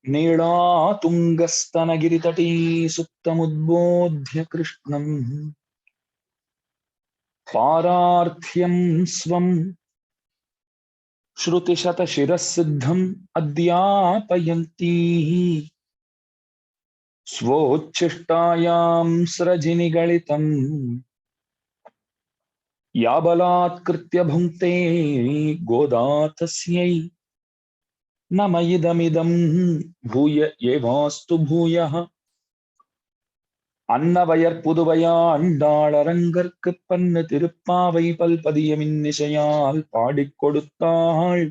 नीलातुङ्गस्तनगिरितटी सुप्तमुद्बोध्य कृष्णम् पारार्थ्यं स्वम् श्रुतिशतशिरःसिद्धम् अद्यापयन्ती स्वोच्छिष्टायां स्रजिनिगलितम् या बलात्कृत्य भुङ्क्ते गोदा तस्यै नम इदमिदं भूय एवास्तु भूयः அன்னவயற் புதுவையாண்டாளரங்கற்கு பன்னு திருப்பாவை பல்பதியமின்னிசையால் பாடிக் கொடுத்தாள்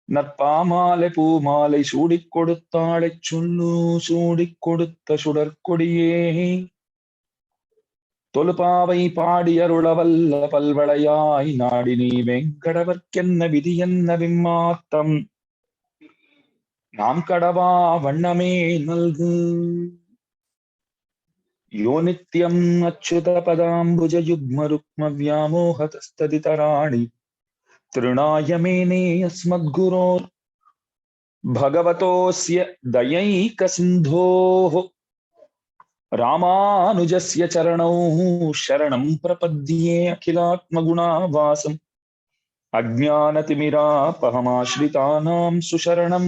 நற்பாமாலை பூமாலை சூடிக் கொடுத்தாளைச் சொல்லு சூடிக் கொடுத்த சுடற்கொடியே தொழுபாவை பாடியருளவல்ல பல்வளையாய் நாடி நீ வெங்கடவர்க்கென்ன விதி என்ன விம்மாத்தம் நாம் கடவா வண்ணமே நல்கு यो नित्यम् अच्युतपदाम्बुजयुग्मरुक्मव्यामोहतस्तदितराणि तृणाय मेने अस्मद्गुरोर् भगवतोऽस्य दयैकसिन्धोः रामानुजस्य चरणौ शरणं प्रपद्ये अखिलात्मगुणावासम् अज्ञानतिमिरापहमाश्रितानां सुशरणं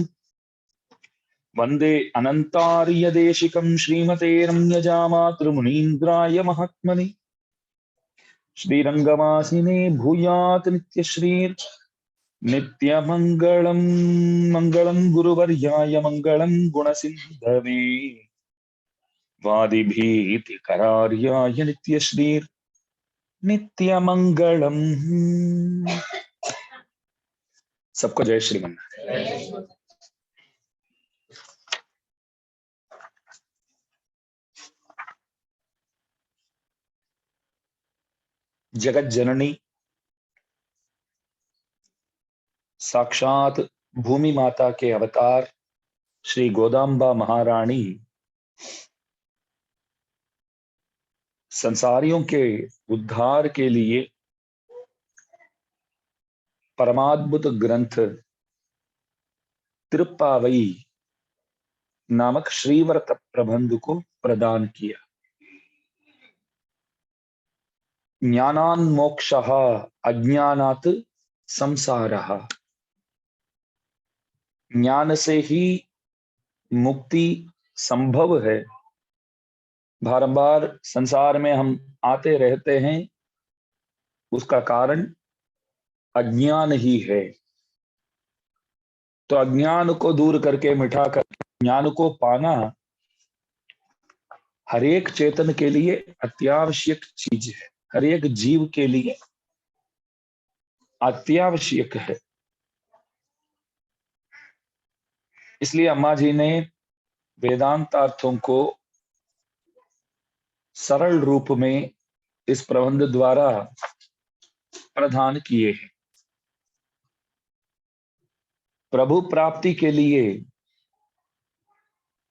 वन्दे अनन्तार्यदेशिकं श्रीमते रम्यजामातृमुनीन्द्राय महात्मने श्रीरंगवासिने भूयात् नित्यश्रीर् नित्यमङ्गलम् मङ्गलं गुरुवर्याय मङ्गलं गुणसिन्धवे वादिभीतिकरार्याय नित्यश्रीर् नित्यमङ्गलम्। सबको जय श्रीमन्नारायण। जगत जननी साक्षात भूमि माता के अवतार श्री गोदाम्बा महारानी संसारियों के उद्धार के लिए परमाद्भुत ग्रंथ तिरुप्पावई नामक श्रीव्रत प्रबंध को प्रदान किया। ज्ञानान् मोक्षः अज्ञानात् संसारः। ज्ञान से ही मुक्ति संभव है। बारंबार संसार में हम आते रहते हैं, उसका कारण अज्ञान ही है। तो अज्ञान को दूर करके मिटा कर ज्ञान को पाना हर एक चेतन के लिए अत्यावश्यक चीज है, हर एक जीव के लिए अत्यावश्यक है। इसलिए अम्मा जी ने वेदांतार्थों को सरल रूप में इस प्रबंध द्वारा प्रदान किए हैं। प्रभु प्राप्ति के लिए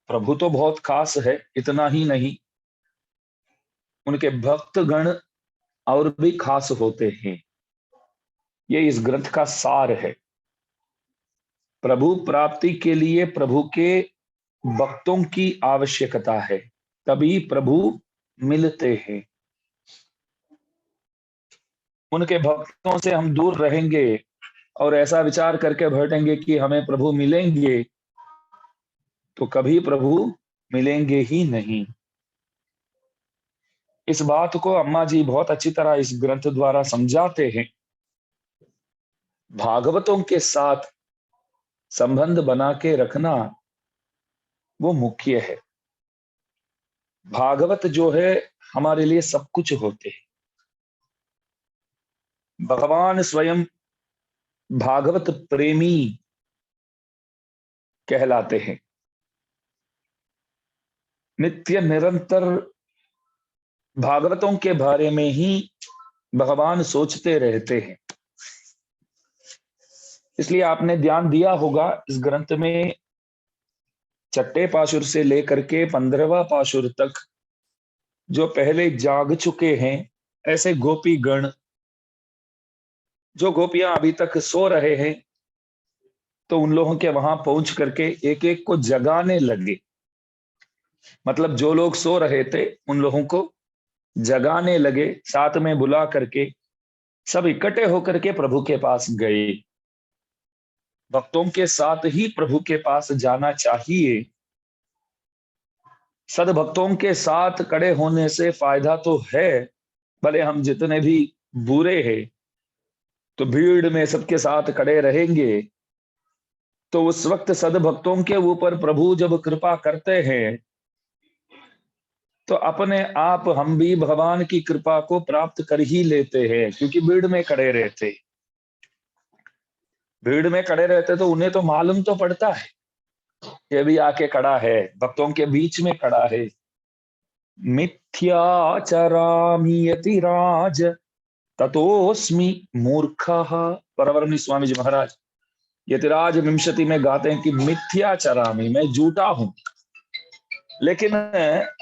प्रभु तो बहुत खास है, इतना ही नहीं, उनके भक्त गण और भी खास होते हैं। ये इस ग्रंथ का सार है। प्रभु प्राप्ति के लिए प्रभु के भक्तों की आवश्यकता है, तभी प्रभु मिलते हैं। उनके भक्तों से हम दूर रहेंगे और ऐसा विचार करके बैठेंगे कि हमें प्रभु मिलेंगे, तो कभी प्रभु मिलेंगे ही नहीं। इस बात को अम्मा जी बहुत अच्छी तरह इस ग्रंथ द्वारा समझाते हैं। भागवतों के साथ संबंध बना के रखना वो मुख्य है। भागवत जो है हमारे लिए सब कुछ होते हैं। भगवान स्वयं भागवत प्रेमी कहलाते हैं। नित्य निरंतर भागवतों के बारे में ही भगवान सोचते रहते हैं। इसलिए आपने ध्यान दिया होगा, इस ग्रंथ में छठे पाशुर से लेकर के 15वां पाशुर तक जो पहले जाग चुके हैं, ऐसे गोपी गण, जो गोपियां अभी तक सो रहे हैं, तो उन लोगों के वहां पहुंच करके एक एक को जगाने लगे। मतलब जो लोग सो रहे थे उन लोगों को जगाने लगे, साथ में बुला करके सब इकट्ठे होकर के प्रभु के पास गए। भक्तों के साथ ही प्रभु के पास जाना चाहिए। सद्भक्तों के साथ खड़े होने से फायदा तो है, भले हम जितने भी बुरे हैं तो भीड़ में सबके साथ खड़े रहेंगे तो उस वक्त सद्भक्तों के ऊपर प्रभु जब कृपा करते हैं तो अपने आप हम भी भगवान की कृपा को प्राप्त कर ही लेते हैं, क्योंकि भीड़ में खड़े रहते। भीड़ में खड़े रहते तो उन्हें तो मालूम तो पड़ता है ये भी आके खड़ा है, भक्तों के बीच में खड़ा है। मिथ्याचरामि यतिराज ततोस्मि मूर्खः। परवरनी स्वामी जी महाराज यतिराज विंशति में गाते हैं कि मिथ्याचरामि, मैं झूठा हूं, लेकिन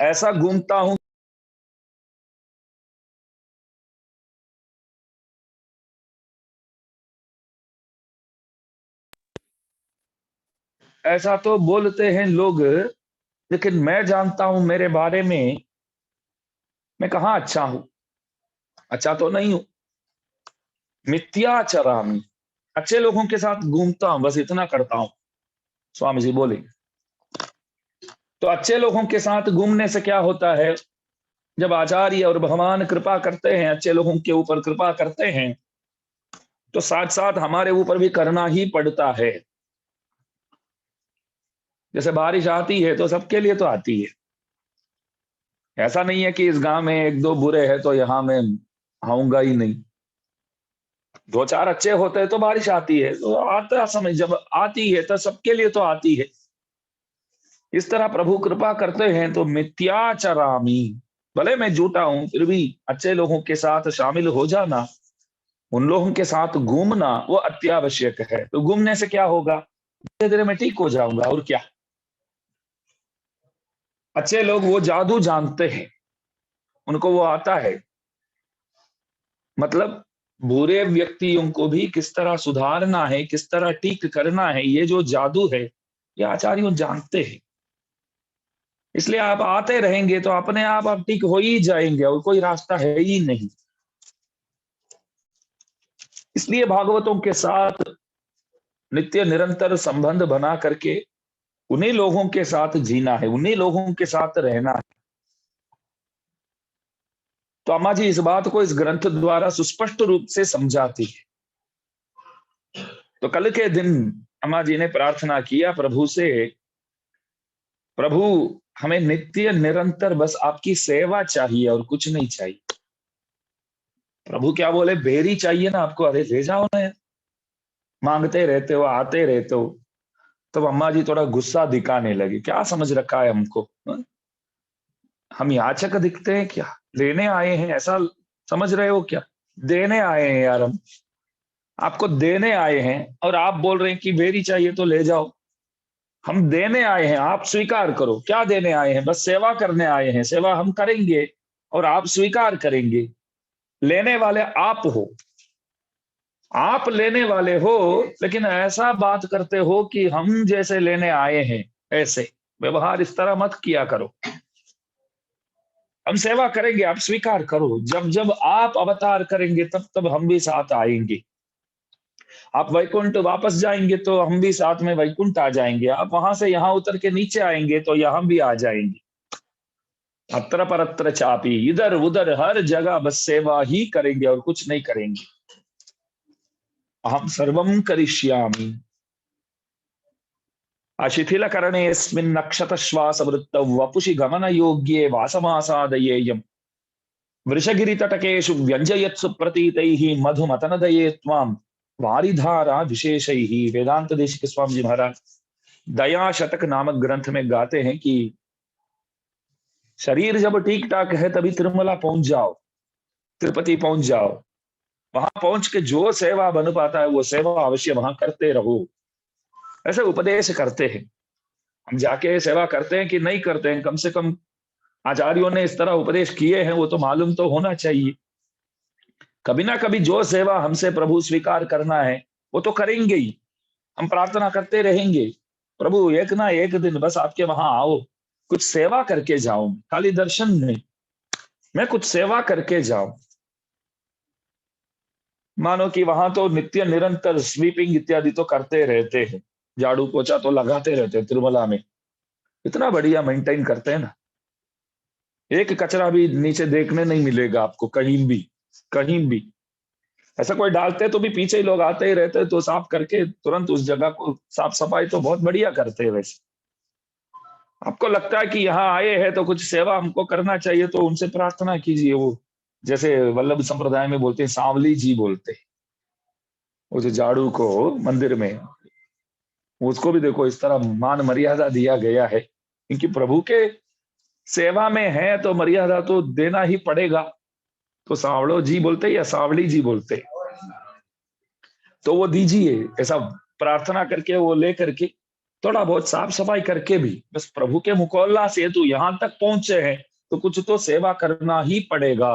ऐसा घूमता हूं। ऐसा तो बोलते हैं लोग, लेकिन मैं जानता हूं मेरे बारे में मैं कहाँ अच्छा हूं, अच्छा तो नहीं हूं। मिथ्याचरामि, अच्छे लोगों के साथ घूमता हूं, बस इतना करता हूं। स्वामी जी बोले तो अच्छे लोगों के साथ घूमने से क्या होता है, जब आचार्य और भगवान कृपा करते हैं, अच्छे लोगों के ऊपर कृपा करते हैं, तो साथ साथ हमारे ऊपर भी करना ही पड़ता है। जैसे बारिश आती है तो सबके लिए तो आती है, ऐसा नहीं है कि इस गांव में एक दो बुरे हैं तो यहां मैं आऊंगा ही नहीं। दो चार अच्छे होते हैं तो बारिश आती है, तो आता समय जब आती है तो सबके लिए तो आती है। इस तरह प्रभु कृपा करते हैं तो मिथ्याचरामी, भले मैं झूठा हूं फिर भी अच्छे लोगों के साथ शामिल हो जाना, उन लोगों के साथ घूमना वो अत्यावश्यक है। तो घूमने से क्या होगा, धीरे धीरे मैं ठीक हो जाऊंगा, और क्या। अच्छे लोग वो जादू जानते हैं, उनको वो आता है, मतलब बुरे व्यक्तियों को भी किस तरह सुधारना है, किस तरह ठीक करना है, ये जो जादू है ये आचार्यों जानते हैं। इसलिए आप आते रहेंगे तो अपने आप ठीक हो ही जाएंगे, और कोई रास्ता है ही नहीं। इसलिए भागवतों के साथ नित्य निरंतर संबंध बना करके उन्हीं लोगों के साथ जीना है, उन्हीं लोगों के साथ रहना है। तो अम्मा जी इस बात को इस ग्रंथ द्वारा सुस्पष्ट रूप से समझाती है। तो कल के दिन अम्मा जी ने प्रार्थना किया प्रभु से, प्रभु हमें नित्य निरंतर बस आपकी सेवा चाहिए और कुछ नहीं चाहिए। प्रभु क्या बोले, बेरी चाहिए ना आपको, अरे ले जाओ ना, मांगते रहते हो, आते रहते हो। तब अम्मा जी थोड़ा गुस्सा दिखाने लगी, क्या समझ रखा है हमको, हम याचक दिखते हैं क्या, लेने आए हैं ऐसा समझ रहे हो क्या, देने आए हैं यार, हम आपको देने आए हैं और आप बोल रहे हैं कि बेरी चाहिए तो ले जाओ। हम देने आए हैं, आप स्वीकार करो। क्या देने आए हैं, बस सेवा करने आए हैं, सेवा हम करेंगे और आप स्वीकार करेंगे। लेने वाले आप हो, आप लेने वाले हो, लेकिन ऐसा बात करते हो कि हम जैसे लेने आए हैं, ऐसे व्यवहार इस तरह मत किया करो। हम सेवा करेंगे, आप स्वीकार करो। जब जब आप अवतार करेंगे तब तब हम भी साथ आएंगे। आप वैकुंठ वापस जाएंगे तो हम भी साथ में वैकुंठ आ जाएंगे। आप वहां से यहां उतर के नीचे आएंगे तो यहां भी आ जाएंगे। अत्र परत्र चापी, इधर उधर हर जगह बस सेवा ही करेंगे और कुछ नहीं करेंगे। अहम सर्वम करिष्यामि अशिथिल करणेऽस्मिन् नक्षत श्वास वृत्तौ वपुषि गमन योग्ये वासमासादयेयम् वृषगिरि तटकेषु व्यंजयत्सु प्रतीतैः मधुमतनदये त्वां वारिधारा विशेषैः। वेदांत देशिक स्वामी जी महाराज दया शतक नामक ग्रंथ में गाते हैं कि शरीर जब ठीक ठाक है तभी तिरुमला पहुंच जाओ, तिरुपति पहुंच जाओ। वहां पहुंच के जो सेवा बन पाता है वो सेवा अवश्य वहां करते रहो, ऐसे उपदेश करते हैं। हम जाके सेवा करते हैं कि नहीं करते हैं, कम से कम आचार्यों ने इस तरह उपदेश किए हैं वो तो मालूम तो होना चाहिए। कभी ना कभी जो सेवा हमसे प्रभु स्वीकार करना है वो तो करेंगे ही। हम प्रार्थना करते रहेंगे, प्रभु एक ना एक दिन बस आपके वहां आओ, कुछ सेवा करके जाओ, खाली दर्शन नहीं, मैं कुछ सेवा करके जाऊं। मानो कि वहां तो नित्य निरंतर स्वीपिंग इत्यादि तो करते रहते हैं, झाड़ू पोछा तो लगाते रहते हैं, तिरुमला में इतना बढ़िया मेंटेन करते हैं ना, एक कचरा भी नीचे देखने नहीं मिलेगा आपको कहीं भी, कहीं भी। ऐसा कोई डालते तो भी पीछे ही लोग आते ही रहते, तो साफ करके तुरंत उस जगह को साफ सफाई तो बहुत बढ़िया करते हैं। वैसे आपको लगता है कि यहाँ आए हैं तो कुछ सेवा हमको करना चाहिए, तो उनसे प्रार्थना कीजिए। वो जैसे वल्लभ संप्रदाय में बोलते हैं, सांवली जी बोलते हैं, वो जो झाड़ू को मंदिर में, उसको भी देखो इस तरह मान मर्यादा दिया गया है, क्योंकि प्रभु के सेवा में है तो मर्यादा तो देना ही पड़ेगा। तो सांवलो जी बोलते या सांवली जी बोलते, तो वो दीजिए, ऐसा प्रार्थना करके वो ले करके थोड़ा बहुत साफ सफाई करके भी, बस प्रभु के मुकौला से तो यहां तक पहुंचे हैं, तो कुछ तो सेवा करना ही पड़ेगा।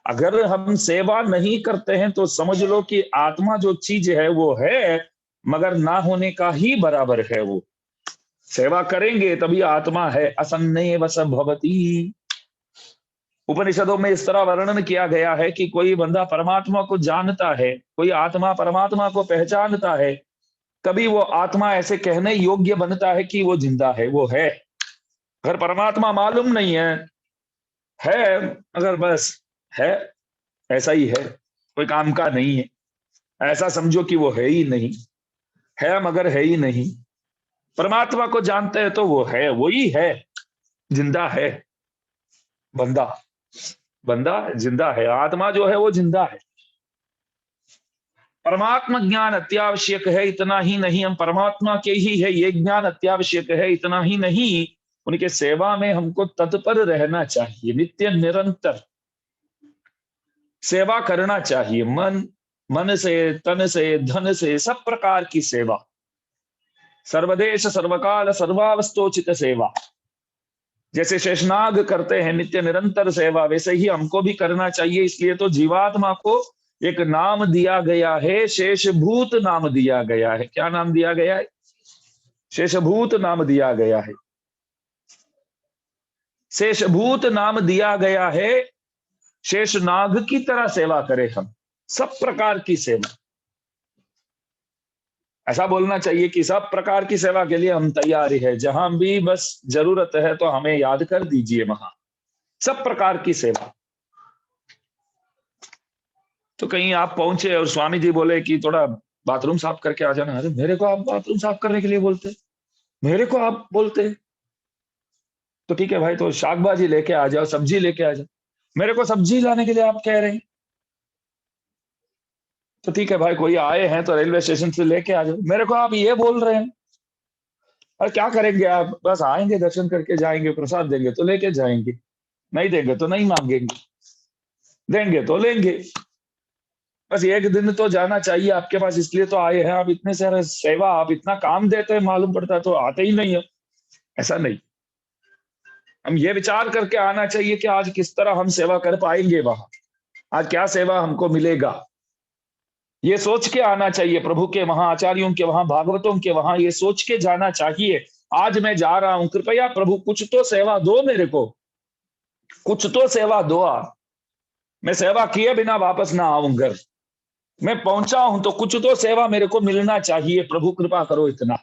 अगर हम सेवा नहीं करते हैं तो समझ लो कि आत्मा जो चीज है वो है, मगर ना होने का ही बराबर है वो। सेवा करेंगे तभी आत्मा है, असन्नेव स भवति। उपनिषदों में इस तरह वर्णन किया गया है कि कोई बंदा परमात्मा को जानता है, कोई आत्मा परमात्मा को पहचानता है, तभी वो आत्मा ऐसे कहने योग्य बनता है कि वो जिंदा है, वो है। अगर परमात्मा मालूम नहीं है अगर बस है, ऐसा ही है, कोई काम का नहीं है, ऐसा समझो कि वो है ही नहीं, है मगर है ही नहीं। परमात्मा को जानते हैं तो वो है, वो ही है, जिंदा है। बंदा, बंदा जिंदा है, आत्मा जो है वो जिंदा है। परमात्मा ज्ञान अत्यावश्यक है, इतना ही नहीं हम परमात्मा के ही है ये ज्ञान अत्यावश्यक है, इतना ही नहीं उनके सेवा में हमको तत्पर रहना चाहिए, नित्य निरंतर सेवा करना चाहिए। मन, मन से, तन से, धन से, सब प्रकार की सेवा, सर्वदेश सर्वकाल सर्वावस्थोचित सेवा। जैसे शेषनाग करते हैं नित्य निरंतर सेवा, वैसे ही हमको भी करना चाहिए। इसलिए तो जीवात्मा को एक नाम दिया गया है, शेषभूत नाम दिया गया है। क्या नाम दिया गया है? शेषभूत नाम दिया गया है। शेषभूत नाम दिया गया है, शेषनाग की तरह सेवा करें हम, सब प्रकार की सेवा। ऐसा बोलना चाहिए कि सब प्रकार की सेवा के लिए हम तैयार है, जहां भी बस जरूरत है तो हमें याद कर दीजिए, वहां सब प्रकार की सेवा। तो कहीं आप पहुंचे और स्वामी जी बोले कि थोड़ा बाथरूम साफ करके आ जाना, अरे मेरे को आप बाथरूम साफ करने के लिए बोलते, मेरे को आप बोलते, तो ठीक है भाई, तो शाक भाजी लेके आ जाओ, सब्जी लेके आ जाओ। मेरे को सब्जी लाने के लिए आप कह रहे हैं, तो ठीक है भाई, कोई आए हैं तो रेलवे स्टेशन से लेके आ जाओ। मेरे को आप ये बोल रहे हैं, और क्या करेंगे आप? बस आएंगे, दर्शन करके जाएंगे, प्रसाद देंगे तो लेके जाएंगे, नहीं देंगे तो नहीं मांगेंगे, देंगे तो लेंगे। बस एक दिन तो जाना चाहिए आपके पास, इसलिए तो आए हैं। आप इतने सारे सेवा, आप इतना काम देते हैं, मालूम पड़ता है तो आते ही नहीं हो। ऐसा नहीं, हम ये विचार करके आना चाहिए कि आज किस तरह हम सेवा कर पाएंगे वहां, आज क्या सेवा हमको मिलेगा, ये सोच के आना चाहिए। प्रभु के वहां, आचार्यों के वहां, भागवतों के वहां ये सोच के जाना चाहिए, आज मैं जा रहा हूं, कृपया प्रभु कुछ तो सेवा दो मेरे को, कुछ तो सेवा दो आप। मैं सेवा किए बिना वापस ना आऊं घर, मैं पहुंचा हूं तो कुछ तो सेवा मेरे को मिलना चाहिए, प्रभु कृपा करो इतना।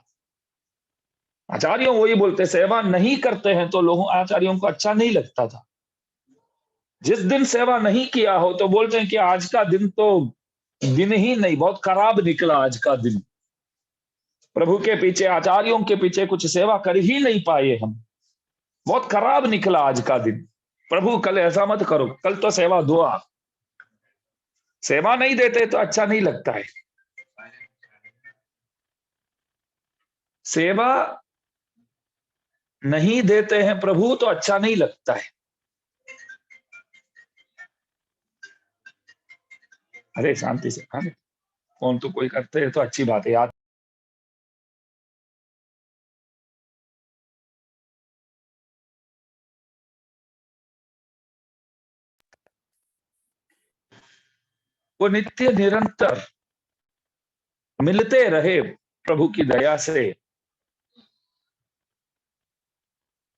आचार्यों वही बोलते, सेवा नहीं करते हैं तो लोगों, आचार्यों को अच्छा नहीं लगता था। जिस दिन सेवा नहीं किया हो तो बोलते हैं कि आज का दिन तो दिन ही नहीं, बहुत खराब निकला आज का दिन, प्रभु के पीछे, आचार्यों के पीछे कुछ सेवा कर ही नहीं पाए हम, बहुत खराब निकला आज का दिन। प्रभु कल ऐसा मत करो, कल तो सेवा दो आप। सेवा नहीं देते तो अच्छा नहीं लगता है। सेवा नहीं देते हैं प्रभु तो अच्छा नहीं लगता है। अरे शांति से, हाँ, फोन तो कोई करते हैं तो अच्छी बात है यार। वो नित्य निरंतर मिलते रहे प्रभु की दया से,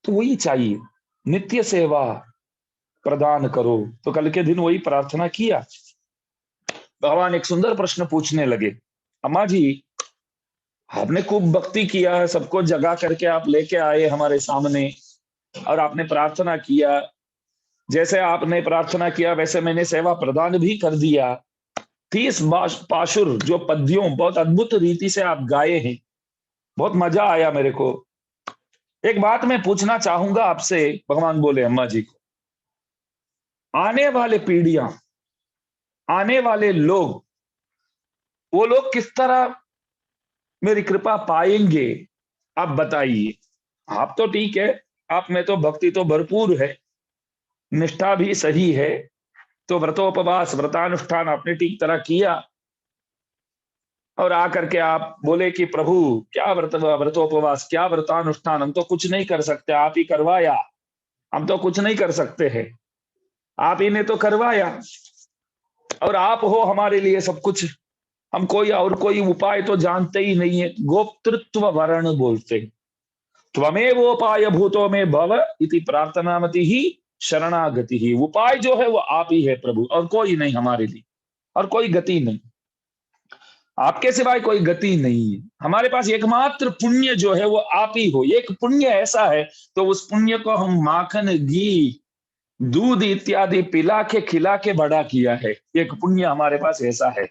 तो वही चाहिए, नित्य सेवा प्रदान करो। तो कल के दिन वही प्रार्थना किया। भगवान एक सुंदर प्रश्न पूछने लगे, अम्मा जी, आपने खूब भक्ति किया है, सबको जगा करके आप लेके आए हमारे सामने, और आपने प्रार्थना किया, जैसे आपने प्रार्थना किया वैसे मैंने सेवा प्रदान भी कर दिया। 30 पाशुर जो पद्यों बहुत अद्भुत रीति से आप गाए हैं, बहुत मजा आया मेरे को। एक बात मैं पूछना चाहूंगा आपसे। भगवान बोले अम्मा जी को, आने वाले पीढ़ियां, आने वाले लोग, वो लोग किस तरह मेरी कृपा पाएंगे, आप बताइए। आप तो ठीक है, आप में तो भक्ति तो भरपूर है, निष्ठा भी सही है, तो व्रतोपवास व्रतानुष्ठान आपने ठीक तरह किया, और आकर के आप बोले कि प्रभु क्या व्रतोपवास, क्या व्रतानुष्ठान, हम तो कुछ नहीं कर सकते, आप ही करवाया, हम तो कुछ नहीं कर सकते हैं, आप ही ने तो करवाया, और आप हो हमारे लिए सब कुछ, हम कोई और कोई उपाय तो जानते ही नहीं है। गोप्तृत्व वर्ण बोलते हैं, त्वमेवोपाय भूतो में भव इति प्रार्थनामति ही शरणागति ही। उपाय जो है वो आप ही है प्रभु, और कोई नहीं हमारे लिए, और कोई गति नहीं, आपके सिवाय कोई गति नहीं है। हमारे पास एकमात्र पुण्य जो है वो आप ही हो। एक पुण्य ऐसा है तो उस पुण्य को हम माखन, घी, दूध इत्यादि पिला के खिला के बड़ा किया है। एक पुण्य हमारे पास ऐसा है।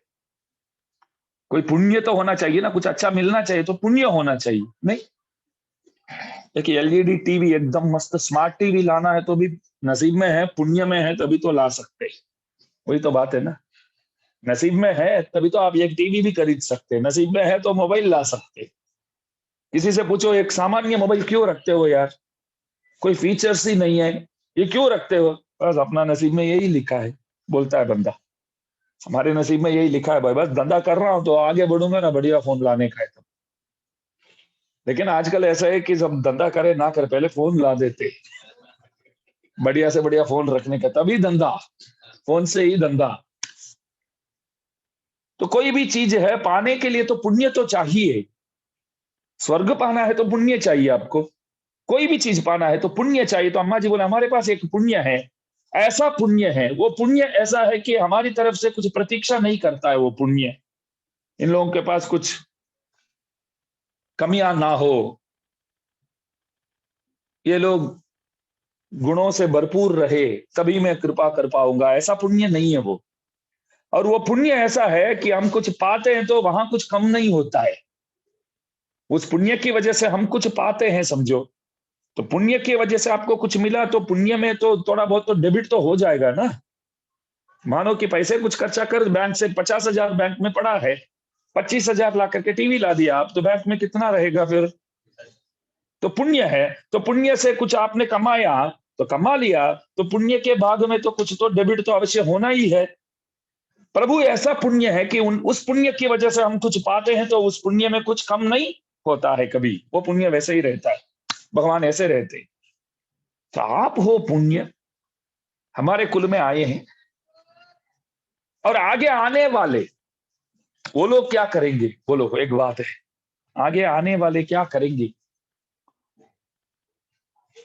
कोई पुण्य तो होना चाहिए ना, कुछ अच्छा मिलना चाहिए, तो पुण्य होना चाहिए। नहीं, एक एलईडी टीवी, एकदम मस्त स्मार्ट टीवी लाना है तो भी नसीब में है, पुण्य में है तभी तो ला सकते हैं। वही तो बात है ना, नसीब में है तभी तो आप एक टीवी भी खरीद सकते हैं, नसीब में है तो मोबाइल ला सकते हैं। किसी से पूछो एक सामान्य मोबाइल क्यों रखते हो यार, कोई फीचर्स ही नहीं है, ये क्यों रखते हो? बस अपना नसीब में यही लिखा है, बोलता है बंदा, हमारे नसीब में यही लिखा है भाई, बस धंधा कर रहा हूं तो आगे बढ़ूंगा ना, बढ़िया फोन लाने का है तो। लेकिन आजकल ऐसा है कि सब धंधा करे ना करे, पहले फोन ला देते, बढ़िया से बढ़िया फोन रखने का, तभी धंधा, फोन से ही धंधा। तो कोई भी चीज है पाने के लिए तो पुण्य तो चाहिए। स्वर्ग पाना है तो पुण्य चाहिए आपको, कोई भी चीज पाना है तो पुण्य चाहिए। तो अम्मा जी बोले हमारे पास एक पुण्य है, ऐसा पुण्य है, वो पुण्य ऐसा है कि हमारी तरफ से कुछ प्रतीक्षा नहीं करता है वो पुण्य। इन लोगों के पास कुछ कमियां ना हो, ये लोग गुणों से भरपूर रहे, तभी मैं कृपा कर पाऊंगा, ऐसा पुण्य नहीं है वो। और वो पुण्य ऐसा है कि हम कुछ पाते हैं तो वहां कुछ कम नहीं होता है, उस पुण्य की वजह से हम कुछ पाते हैं समझो। तो पुण्य की वजह से आपको कुछ मिला तो पुण्य में तो थोड़ा बहुत तो डेबिट तो हो जाएगा ना। मानो कि पैसे कुछ खर्चा कर, बैंक से 50,000 बैंक में पड़ा है, 25,000 ला करके टीवी ला दिया आप, तो बैंक में कितना रहेगा फिर? तो पुण्य है, तो पुण्य से कुछ आपने कमाया तो कमा लिया, तो पुण्य के भाग में तो कुछ तो डेबिट तो अवश्य होना ही है। प्रभु ऐसा पुण्य है कि उस पुण्य की वजह से हम कुछ पाते हैं तो उस पुण्य में कुछ कम नहीं होता है कभी, वो पुण्य वैसे ही रहता है। भगवान ऐसे रहते हैं। तो आप हो पुण्य, हमारे कुल में आए हैं, और आगे आने वाले वो लोग क्या करेंगे बोलो, एक बात है, आगे आने वाले क्या करेंगे?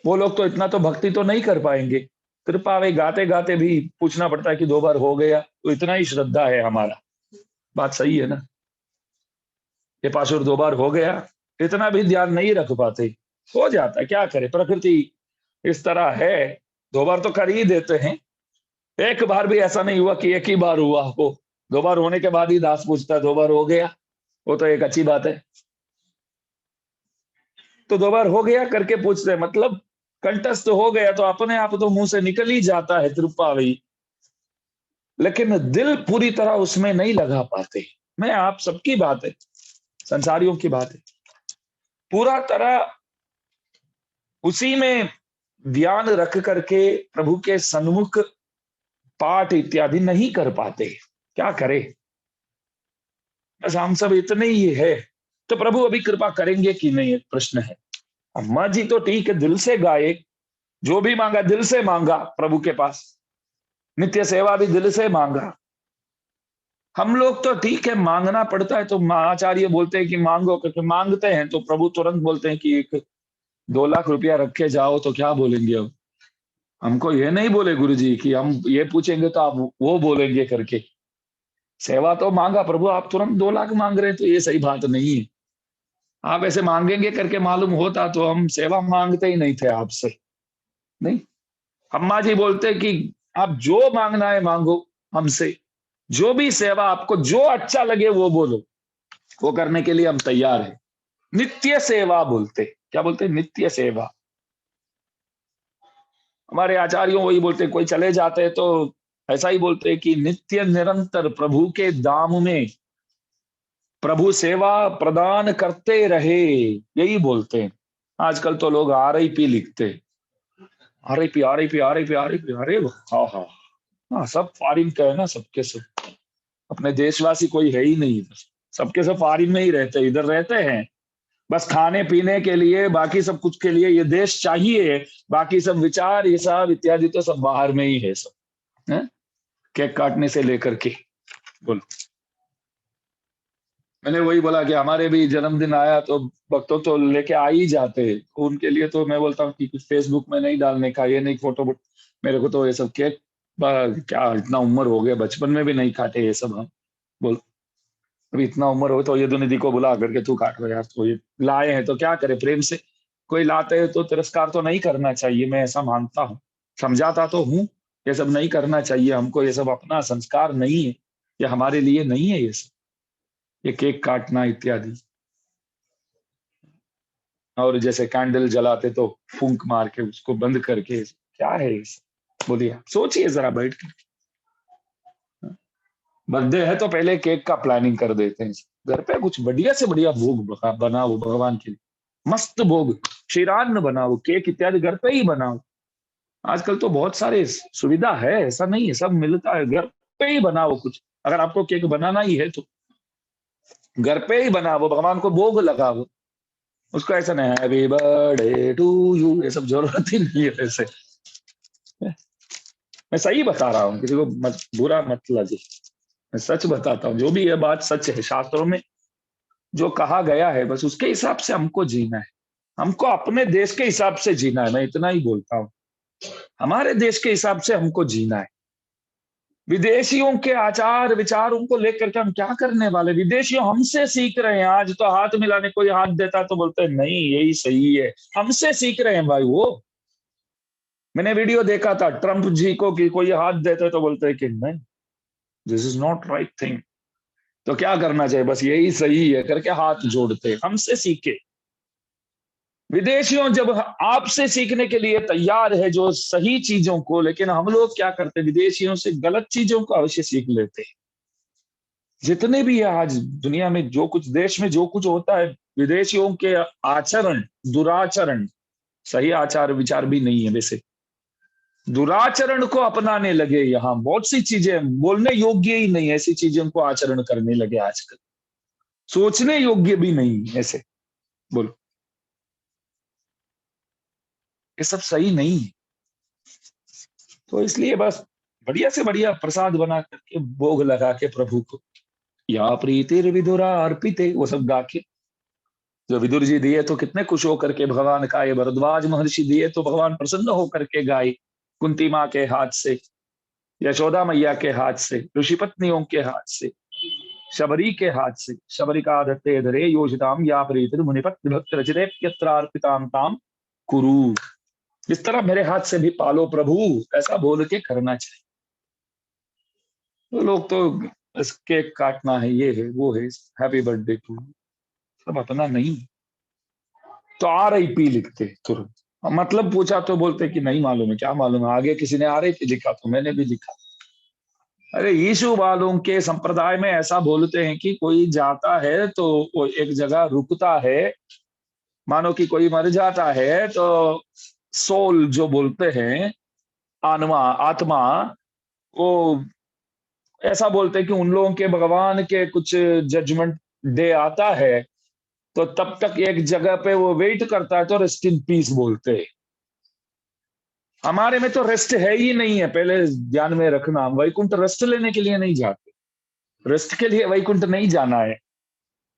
वो लोग तो इतना तो भक्ति तो नहीं कर पाएंगे। कृपा वे गाते गाते भी पूछना पड़ता है कि 2 बार हो गया, तो इतना ही श्रद्धा है हमारा। बात सही है ना, ये पासुर 2 बार हो गया, इतना भी ध्यान नहीं रख पाते, हो जाता है, क्या करे, प्रकृति इस तरह है। 2 बार तो कर ही देते हैं, एक बार भी ऐसा नहीं हुआ कि एक ही बार हुआ हो। 2 बार होने के बाद ही दास पूछता है 2 बार हो गया, वो तो एक अच्छी बात है। तो 2 बार हो गया करके पूछते हैं, मतलब कंटस्थ हो गया तो अपने आप तो मुंह से निकल ही जाता है कृपा भाई, लेकिन दिल पूरी तरह उसमें नहीं लगा पाते। मैं आप सबकी बात है, संसारियों की बात है, पूरा तरह उसी में ध्यान रख करके प्रभु के सन्मुख पाठ इत्यादि नहीं कर पाते। क्या करे, बस हम सब इतने ही है। तो प्रभु अभी कृपा करेंगे कि नहीं, एक प्रश्न है। अम्मा जी तो ठीक है, दिल से गाए, जो भी मांगा दिल से मांगा प्रभु के पास, नित्य सेवा भी दिल से मांगा, हम लोग तो ठीक है, मांगना पड़ता है तो आचार्य बोलते हैं कि मांगो, करके मांगते हैं तो प्रभु तुरंत बोलते हैं कि एक 2 लाख रुपया रखे जाओ, तो क्या बोलेंगे अब? हमको ये नहीं बोले गुरु जी कि हम ये पूछेंगे तो आप वो बोलेंगे करके। सेवा तो मांगा प्रभु, आप तुरंत 2 लाख मांग रहे हैं, तो ये सही बात नहीं है। आप ऐसे मांगेंगे करके मालूम होता तो हम सेवा मांगते ही नहीं थे आपसे। नहीं, अम्मा जी बोलते कि आप जो मांगना है मांगो हमसे, जो भी सेवा आपको जो अच्छा लगे वो बोलो, वो करने के लिए हम तैयार हैं। नित्य सेवा बोलते, क्या बोलते? नित्य सेवा। हमारे आचार्यों वही बोलते, कोई चले जाते हैं तो ऐसा ही बोलते कि नित्य निरंतर प्रभु के धाम में प्रभु सेवा प्रदान करते रहे, यही बोलते हैं। आजकल तो लोग RIP लिखते, RIP RIP RIP RIP, अरे हाँ हाँ हाँ, सब फॉरिन का है ना, सबके सब। अपने देशवासी कोई है ही नहीं इधर, सबके सब फॉरिन में ही रहते, इधर रहते हैं बस खाने पीने के लिए, बाकी सब कुछ के लिए ये देश चाहिए, बाकी सब विचार ये सब इत्यादि तो सब बाहर में ही है सब, है? केक काटने से लेकर के। बोलो, मैंने वही बोला कि हमारे भी जन्मदिन आया तो भक्तों तो लेके आ ही जाते, उनके लिए तो मैं बोलता हूँ कि कुछ फेसबुक में नहीं डालने का, ये नहीं फोटो। मेरे को तो ये सब केक, क्या इतना उम्र हो गया, बचपन में भी नहीं काटे ये सब हम। बोल, अभी इतना उम्र हो तो ये निधि को बुला करके तू काट लो यार, तो ये लाए हैं तो क्या करे, प्रेम से कोई लाते हैं तो तिरस्कार तो नहीं करना चाहिए, मैं ऐसा मानता हूँ। समझाता तो हूँ, ये सब नहीं करना चाहिए हमको, ये सब अपना संस्कार नहीं है, ये हमारे लिए नहीं है ये सब, ये केक काटना इत्यादि। और जैसे कैंडल जलाते तो फूंक मार के उसको बंद करके, क्या है इस? बोलिए, सोचिए जरा बैठ के। बर्थडे है तो पहले केक का प्लानिंग कर देते हैं, घर पे कुछ बढ़िया से बढ़िया भोग बनाओ भगवान के लिए, मस्त भोग, क्षीरान्न बनाओ, केक इत्यादि घर पे ही बनाओ। आजकल तो बहुत सारे सुविधा है, ऐसा नहीं है, सब मिलता है, घर पे ही बनाओ कुछ। अगर आपको केक बनाना ही है तो घर पे ही बनाओ, भगवान को भोग लगाओ। उसको ऐसा नहीं हैप्पी बर्थडे टू यू, ये सब जरूरत ही नहीं है वैसे। मैं सही बता रहा हूँ, किसी को मत, बुरा मत लगे, मैं सच बताता हूँ, जो भी ये बात सच है, शास्त्रों में जो कहा गया है बस उसके हिसाब से हमको जीना है। हमको अपने देश के हिसाब से जीना है, मैं इतना ही बोलता हूँ। हमारे देश के हिसाब से हमको जीना है। विदेशियों के आचार विचारों को लेकर के हम क्या करने वाले? विदेशियों हमसे सीख रहे हैं, आज तो हाथ मिलाने कोई हाथ देता तो बोलते हैं नहीं यही सही है, हमसे सीख रहे हैं भाई वो। मैंने वीडियो देखा था ट्रंप जी को कि कोई हाथ देते तो बोलते हैं कि नहीं, this is not right thing. तो क्या करना चाहिए? बस यही सही है करके हाथ जोड़ते, हमसे सीखे। विदेशियों जब आपसे सीखने के लिए तैयार है जो सही चीजों को, लेकिन हम लोग क्या करते, विदेशियों से गलत चीजों को अवश्य सीख लेते हैं। जितने भी है आज दुनिया में, जो कुछ देश में जो कुछ होता है, विदेशियों के आचरण, दुराचरण, सही आचार विचार भी नहीं है वैसे, दुराचरण को अपनाने लगे। यहाँ बहुत सी चीजें बोलने योग्य ही नहीं, ऐसी चीजों को आचरण करने लगे आजकल, सोचने योग्य भी नहीं ऐसे। बोलो, ये सब सही नहीं है। तो इसलिए बस बढ़िया से बढ़िया प्रसाद बना करके भोग लगा के प्रभु को, या प्रीतिर विदुरा अर्पिते, वो सब गा के, जो विदुर जी दिए तो कितने खुश होकर के भगवान का, ये भरद्वाज महर्षि दिए तो भगवान प्रसन्न होकर के गाए, कुंती माँ के हाथ से, यशोदा मैया के हाथ से, ऋषि पत्नियों के हाथ से, शबरी के हाथ से, शबरिका दत्ते धरे योजिताम या प्रीतिर मुनिपत भक्त रचिते अर्पिताम ताम कुरु। इस तरह मेरे हाथ से भी पालो प्रभु, ऐसा बोल के करना चाहिए। तो लोग तो बस केक काटना है, ये है वो है, हैप्पी बर्थडे टू, सब अपना नहीं। तो RIP लिखते तुरंत, मतलब पूछा तो बोलते कि नहीं मालूम है, क्या मालूम है, आगे किसी ने RIP लिखा तो मैंने भी लिखा। अरे यीशु वालों के संप्रदाय में ऐसा बोलते हैं कि कोई जाता है तो वो एक जगह रुकता है, मानो कि कोई मर जाता है तो सोल जो बोलते हैं, आत्मा आत्मा, वो ऐसा बोलते हैं कि उन लोगों के भगवान के कुछ जजमेंट डे आता है तो तब तक एक जगह पे वो वेट करता है, तो रेस्ट इन पीस बोलते हैं। हमारे में तो रेस्ट है ही नहीं है, पहले ध्यान में रखना, हम वैकुंठ रेस्ट लेने के लिए नहीं जाते, रस्ट के लिए वैकुंठ नहीं जाना है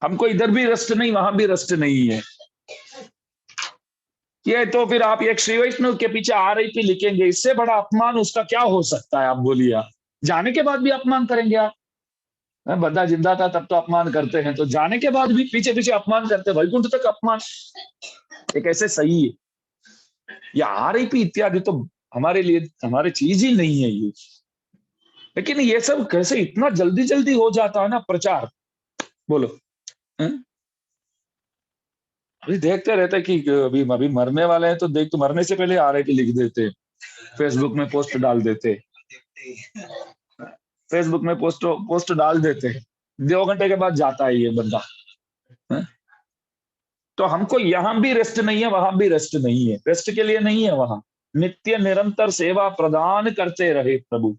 हमको, इधर भी रस्ट नहीं वहां भी रस्ट नहीं है। ये तो फिर आप एक श्री वैष्णव के पीछे RIP लिखेंगे, इससे बड़ा अपमान उसका क्या हो सकता है? आप बोलिए, आप जाने के बाद भी अपमान करेंगे आप? बंदा जिंदा था तब तो अपमान करते हैं, तो जाने के बाद भी पीछे पीछे अपमान करते हैं, वैकुंठ तक अपमान, ये कैसे सही है? या RIP इत्यादि तो हमारे लिए हमारे चीज ही नहीं है ये। लेकिन ये सब कैसे इतना जल्दी जल्दी हो जाता है ना प्रचार, बोलो। अभी देखते रहते कि अभी अभी मरने वाले हैं, तो देख तो मरने से पहले RIP लिख देते, फेसबुक में पोस्ट डाल देते, फेसबुक में पोस्ट डाल देते, 2 घंटे के बाद जाता है ये बंदा। तो हमको यहां भी रेस्ट नहीं है, वहां भी रेस्ट नहीं है, रेस्ट के लिए नहीं है वहां, नित्य निरंतर सेवा प्रदान करते रहे प्रभु।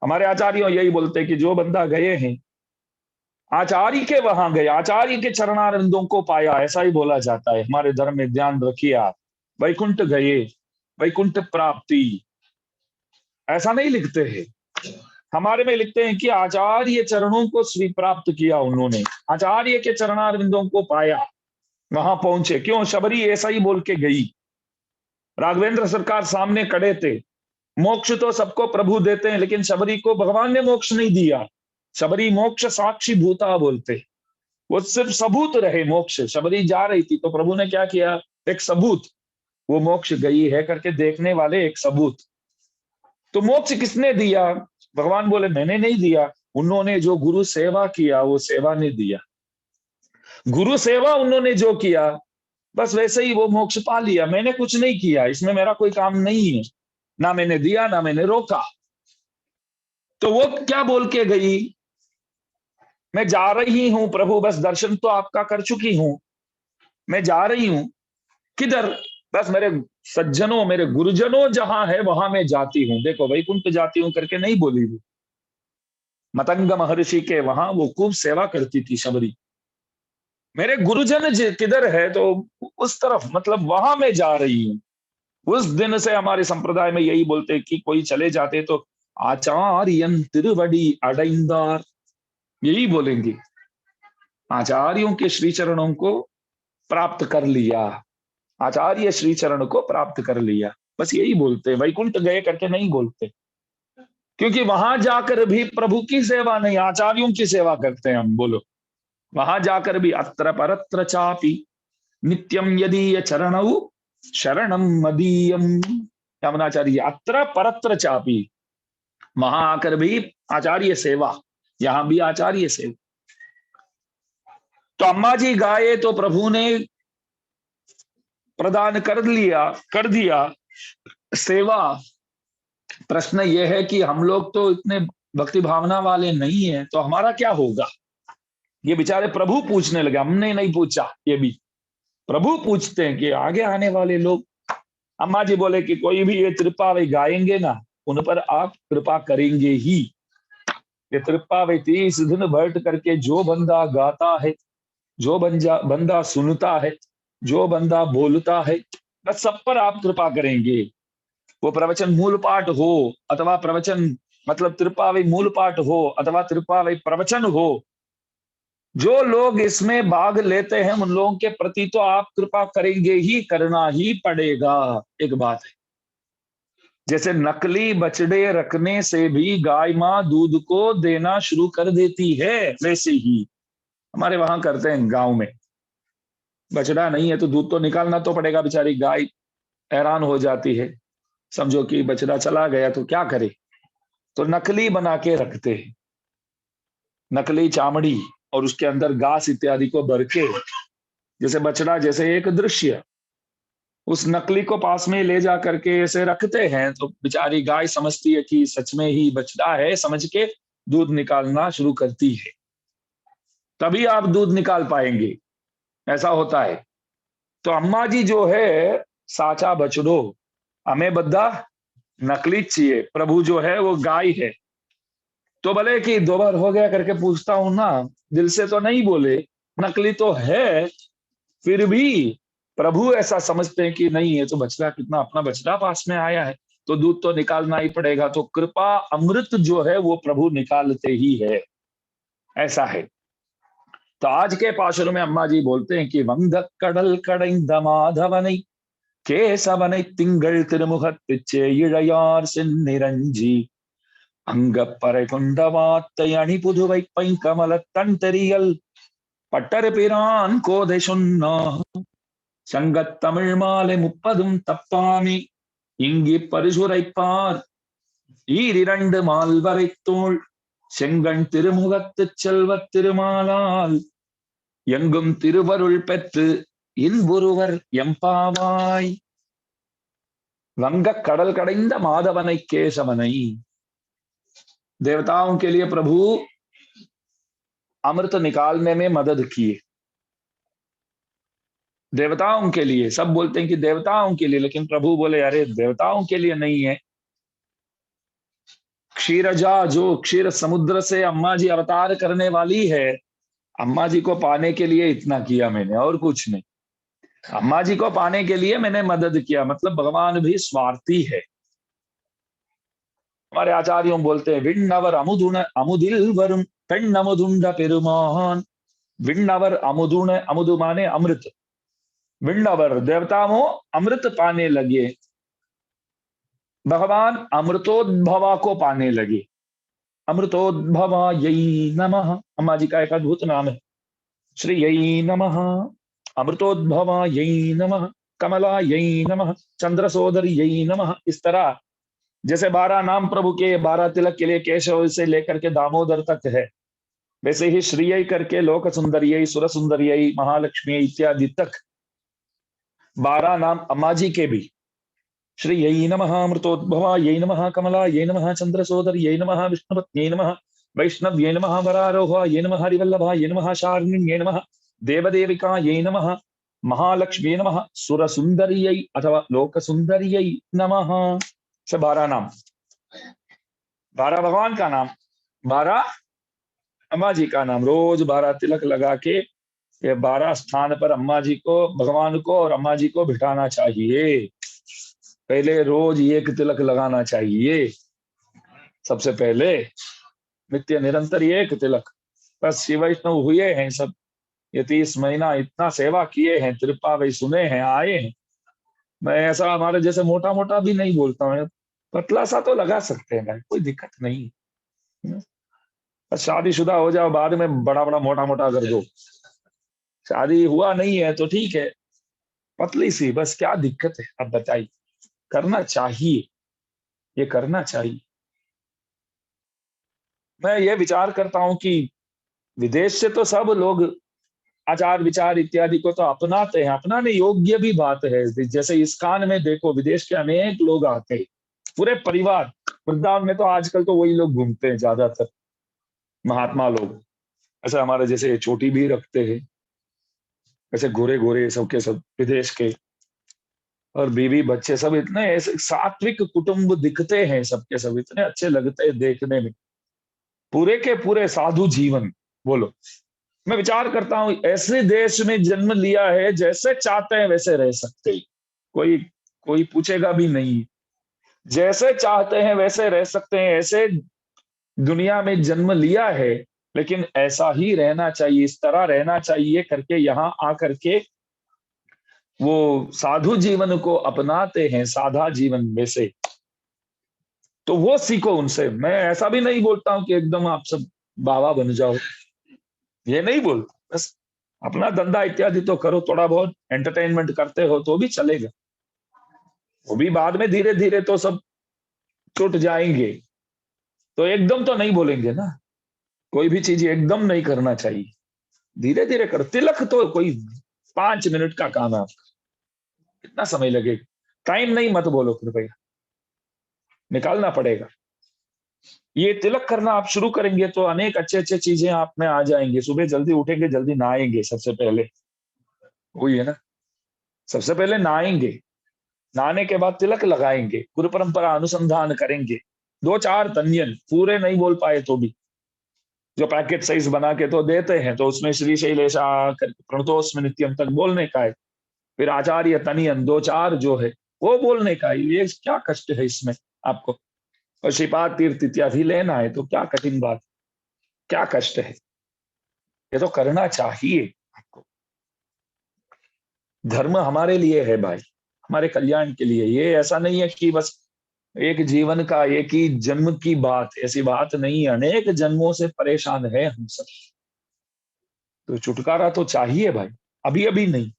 हमारे आचार्यों यही बोलते कि जो बंदा गए हैं आचार्य के वहां गए, आचार्य के चरणारविंदों को पाया, ऐसा ही बोला जाता है हमारे धर्म में, ध्यान रखिए आप। वैकुंठ गए, वैकुंठ प्राप्ति, ऐसा नहीं लिखते हैं। हमारे में लिखते हैं कि आचार्य चरणों को स्वी प्राप्त किया उन्होंने, आचार्य के चरणारविंदों को पाया, वहां पहुंचे। क्यों? शबरी ऐसा ही बोल के गई। राघवेंद्र सरकार सामने खड़े थे, मोक्ष तो सबको प्रभु देते हैं, लेकिन शबरी को भगवान ने मोक्ष नहीं दिया। शबरी मोक्ष साक्षी भूता बोलते, वो सिर्फ सबूत रहे मोक्ष। शबरी जा रही थी तो प्रभु ने क्या किया? एक सबूत, वो मोक्ष गई है करके देखने वाले एक सबूत। तो मोक्ष किसने दिया? भगवान बोले मैंने नहीं दिया, उन्होंने जो गुरु सेवा किया वो सेवा ने दिया। गुरु सेवा उन्होंने जो किया, बस वैसे ही वो मोक्ष पा लिया। मैंने कुछ नहीं किया, इसमें मेरा कोई काम नहीं है, ना मैंने दिया ना मैंने रोका। तो वो क्या बोल के गई? मैं जा रही हूं प्रभु, बस दर्शन तो आपका कर चुकी हूं, मैं जा रही हूं। किधर? बस मेरे सज्जनों, मेरे गुरुजनों जहां है वहां मैं जाती हूं। देखो, वैकुंठ जाती हूं करके नहीं बोली वो, मतंग महर्षि के वहां वो खूब सेवा करती थी शबरी। मेरे गुरुजन किधर है? तो उस तरफ, मतलब वहां मैं जा रही हूं। उस दिन से हमारे संप्रदाय में यही बोलते कि कोई चले जाते तो आचार्यन तिरुवड़ी अडैंदार, यही बोलेंगे, आचार्यों के श्री चरणों को प्राप्त कर लिया, आचार्य श्री चरण को प्राप्त कर लिया, बस यही बोलते। वैकुंठ गए करके नहीं बोलते, क्योंकि वहां जाकर भी प्रभु की सेवा नहीं, आचार्यों की सेवा करते हैं हम। बोलो, वहां जाकर भी अत्र परत्र चापि नित्यम यदीय चरणौ शरणम मदीयम, यमुनाचार्य, अत्र परत्र चापी, वहां आकर भी आचार्य सेवा, यहां भी आचार्य सेवा। तो अम्मा जी गाये तो प्रभु ने प्रदान कर दिया सेवा। प्रश्न यह है कि हम लोग तो इतने भक्ति भावना वाले नहीं है, तो हमारा क्या होगा? ये बेचारे प्रभु पूछने लगे, हमने नहीं पूछा, ये भी प्रभु पूछते हैं कि आगे आने वाले लोग। अम्मा जी बोले कि कोई भी ये त्रिपावी गाएंगे ना, उन पर आप कृपा करेंगे ही। ये त्रिपावी 30 दिन बैठ करके जो बंदा गाता है, जो बंदा सुनता है, जो बंदा बोलता है, बस सब पर आप कृपा करेंगे। वो प्रवचन मूल पाठ हो अथवा प्रवचन मतलब त्रिपावी मूल पाठ हो अथवा त्रिपावी प्रवचन हो, जो लोग इसमें भाग लेते हैं उन लोगों के प्रति तो आप कृपा करेंगे ही, करना ही पड़ेगा। एक बात है, जैसे नकली बछड़े रखने से भी गाय माँ दूध को देना शुरू कर देती है, वैसे ही हमारे वहां करते हैं गांव में। बछड़ा नहीं है तो दूध तो निकालना तो पड़ेगा, बेचारी गाय हैरान हो जाती है, समझो कि बछड़ा चला गया तो क्या करे, तो नकली बना के रखते हैं, नकली चामड़ी और उसके अंदर घास इत्यादि को भर के, जैसे बछड़ा, जैसे एक दृश्य, उस नकली को पास में ले जा करके ऐसे रखते हैं, तो बेचारी गाय समझती है कि सच में ही बछड़ा है, समझ के दूध निकालना शुरू करती है, तभी आप दूध निकाल पाएंगे, ऐसा होता है। तो अम्मा जी जो है साचा बछड़ो, हमें बद्दा नकली चाहिए, प्रभु जो है वो गाय है। तो भले कि 2 बार हो गया करके पूछता हूं ना, दिल से तो नहीं बोले, नकली तो है, फिर भी प्रभु ऐसा समझते हैं कि नहीं, ये तो बछड़ा, कितना अपना बछड़ा पास में आया है, तो दूध तो निकालना ही पड़ेगा। तो कृपा अमृत जो है वो प्रभु निकालते ही है। ऐसा है। तो आज के पाशुर में अम्मा जी बोलते हैं कि वंग कडल कड़ैंद माधवनै केशवनै तिंगल तिरुमुखत्तिचे इळयार सिन्निरंजी அங்கப்பறை கொண்டவாத்தை அணிபுதுவை பைங்கமல தன்தெறியல் பட்டர் கோதை சொன்னா சங்கத்தமிழ் மாலை 30 தப்பாமி இங்கி பரிசுரைப்பார் ஈரிரண்டு மால்வரை தோள் செங்கண் திருமுகத்து செல்வத் திருமாலால் எங்கும் திருவருள் பெற்று இன்புருவர் எம்பாவாய்। வங்க கடல் கடைந்த மாதவனை கேசவனை, देवताओं के लिए प्रभु अमृत निकालने में मदद किए। देवताओं के लिए, सब बोलते हैं कि देवताओं के लिए, लेकिन प्रभु बोले अरे देवताओं के लिए नहीं है। क्षीरजा, जो क्षीर समुद्र से अम्मा जी अवतार करने वाली है, अम्मा जी को पाने के लिए इतना किया मैंने, और कुछ नहीं। अम्मा जी को पाने के लिए मैंने मदद किया, मतलब भगवान भी स्वार्थी है। हमारे आचार्यों बोलते हैं विण्णवर अमुदुण अमुदिल वरुण पेण अमुदुंड पेरुमान। विण्णवर अमुदुण, अमुदु माने अमृत, विण्णवर देवताओं अमृत पाने लगे, भगवान अमृतोद्भवा को पाने लगे। अमृतोद्भवा यही नमः, अम्मा जी का एक अद्भुत नाम है, श्री यही नमः, अमृतोद्भवा यही नमः, कमला यही नमः, चंद्रसोदर यही नमः। इस तरह जैसे 12 नाम प्रभु के, 12 तिलक के लिए केशव से लेकर के दामोदर तक है, वैसे ही श्रीय करके लोक सुंदरिय, सुर सुंदरिय, महालक्ष्मी इत्यादि तक 12 नाम अम्मा जी के भी। श्री यही नमः, अमृतोद्भवा यही नमः, कमला यही नमः, चंद्रसोदर यही नमः, विष्णुपत्न्यै नमः, वैष्णव ये नमः, वरारोह ये नमः, हरिवल्लभा ये नमः, शार्ङ्गिण्यै नमः, देवदेविका ये नमः, महालक्ष्मी नमः, सुर सुंदरियै अथवा लोक सुंदरियै नमः। से 12 नाम, 12 भगवान का नाम, 12 अम्मा जी का नाम। रोज 12 तिलक लगा के ये 12 स्थान पर अम्मा जी को, भगवान को और अम्मा जी को बिठाना चाहिए। पहले रोज एक तिलक लगाना चाहिए, सबसे पहले नित्य निरंतर एक तिलक। बस शिव वैष्णव हुए हैं सब, ये 30 महीना इतना सेवा किए हैं, त्रिपावई सुने हैं, आए हैं। मैं ऐसा हमारे जैसे मोटा मोटा भी नहीं बोलता हूँ, पतला सा तो लगा सकते हैं, कोई दिक्कत नहीं। शादीशुदा हो जाओ, बाद में बड़ा बड़ा मोटा मोटा कर दो। शादी हुआ नहीं है तो ठीक है, पतली सी बस, क्या दिक्कत है? अब बताइए, करना चाहिए, ये करना चाहिए। मैं ये विचार करता हूं कि विदेश से तो सब लोग आचार विचार इत्यादि को तो अपनाते हैं, अपनाने योग्य भी बात है। जैसे इस्कॉन में देखो, विदेश के अनेक लोग आते हैं, पूरे परिवार। वृंदावन में तो आजकल तो वही लोग घूमते हैं ज्यादातर, महात्मा लोग। ऐसा हमारे जैसे चोटी भी रखते हैं, ऐसे गोरे गोरे सबके सब विदेश के, और बीवी बच्चे सब इतने ऐसे सात्विक कुटुंब दिखते हैं, सबके सब इतने अच्छे लगते हैं देखने में, पूरे के पूरे साधु जीवन। बोलो, मैं विचार करता हूं ऐसे देश में जन्म लिया है, जैसे चाहते हैं वैसे रह सकते हैं, कोई कोई पूछेगा भी नहीं, जैसे चाहते हैं वैसे रह सकते हैं। ऐसे दुनिया में जन्म लिया है, लेकिन ऐसा ही रहना चाहिए, इस तरह रहना चाहिए करके यहाँ आकर के वो साधु जीवन को अपनाते हैं, साधा जीवन में से। तो वो सीखो उनसे। मैं ऐसा भी नहीं बोलता हूं कि एकदम आप सब बाबा बन जाओ, ये नहीं बोलता। बस अपना धंधा इत्यादि तो करो, थोड़ा बहुत एंटरटेनमेंट करते हो तो भी चलेगा, वो भी बाद में धीरे धीरे तो सब छूट जाएंगे। तो एकदम तो नहीं बोलेंगे ना, कोई भी चीज एकदम नहीं करना चाहिए, धीरे धीरे कर। तिलक तो कोई 5 मिनट का काम है आपका, कितना समय लगेगा? टाइम नहीं मत बोलो कृपया, निकालना पड़ेगा। ये तिलक करना आप शुरू करेंगे तो अनेक अच्छे अच्छे चीजें आप में आ जाएंगे। सुबह जल्दी उठेंगे, जल्दी नहाएंगे, सबसे पहले वही है ना, सबसे पहले नहाएंगे, नहाने के बाद तिलक लगाएंगे, गुरु परंपरा अनुसंधान करेंगे, 2-4 तन्यन पूरे नहीं बोल पाए तो भी, जो पैकेट साइज बना के तो देते हैं, तो उसमें श्री शैलेशा प्रणतोस्मि नित्यम तक बोलने का है। फिर आचार्य तनियन 2-4 जो है वो बोलने का है। ये क्या कष्ट है इसमें आपको? और श्रीपाद तीर्थ इत्यादि लेना है तो क्या कठिन बात, क्या कष्ट है? ये तो करना चाहिए आपको। धर्म हमारे लिए है भाई, हमारे कल्याण के लिए। ये ऐसा नहीं है कि बस एक जीवन का एक ही जन्म की बात, ऐसी बात नहीं है। अनेक जन्मों से परेशान है हम सब, तो छुटकारा तो चाहिए भाई। अभी अभी नहीं,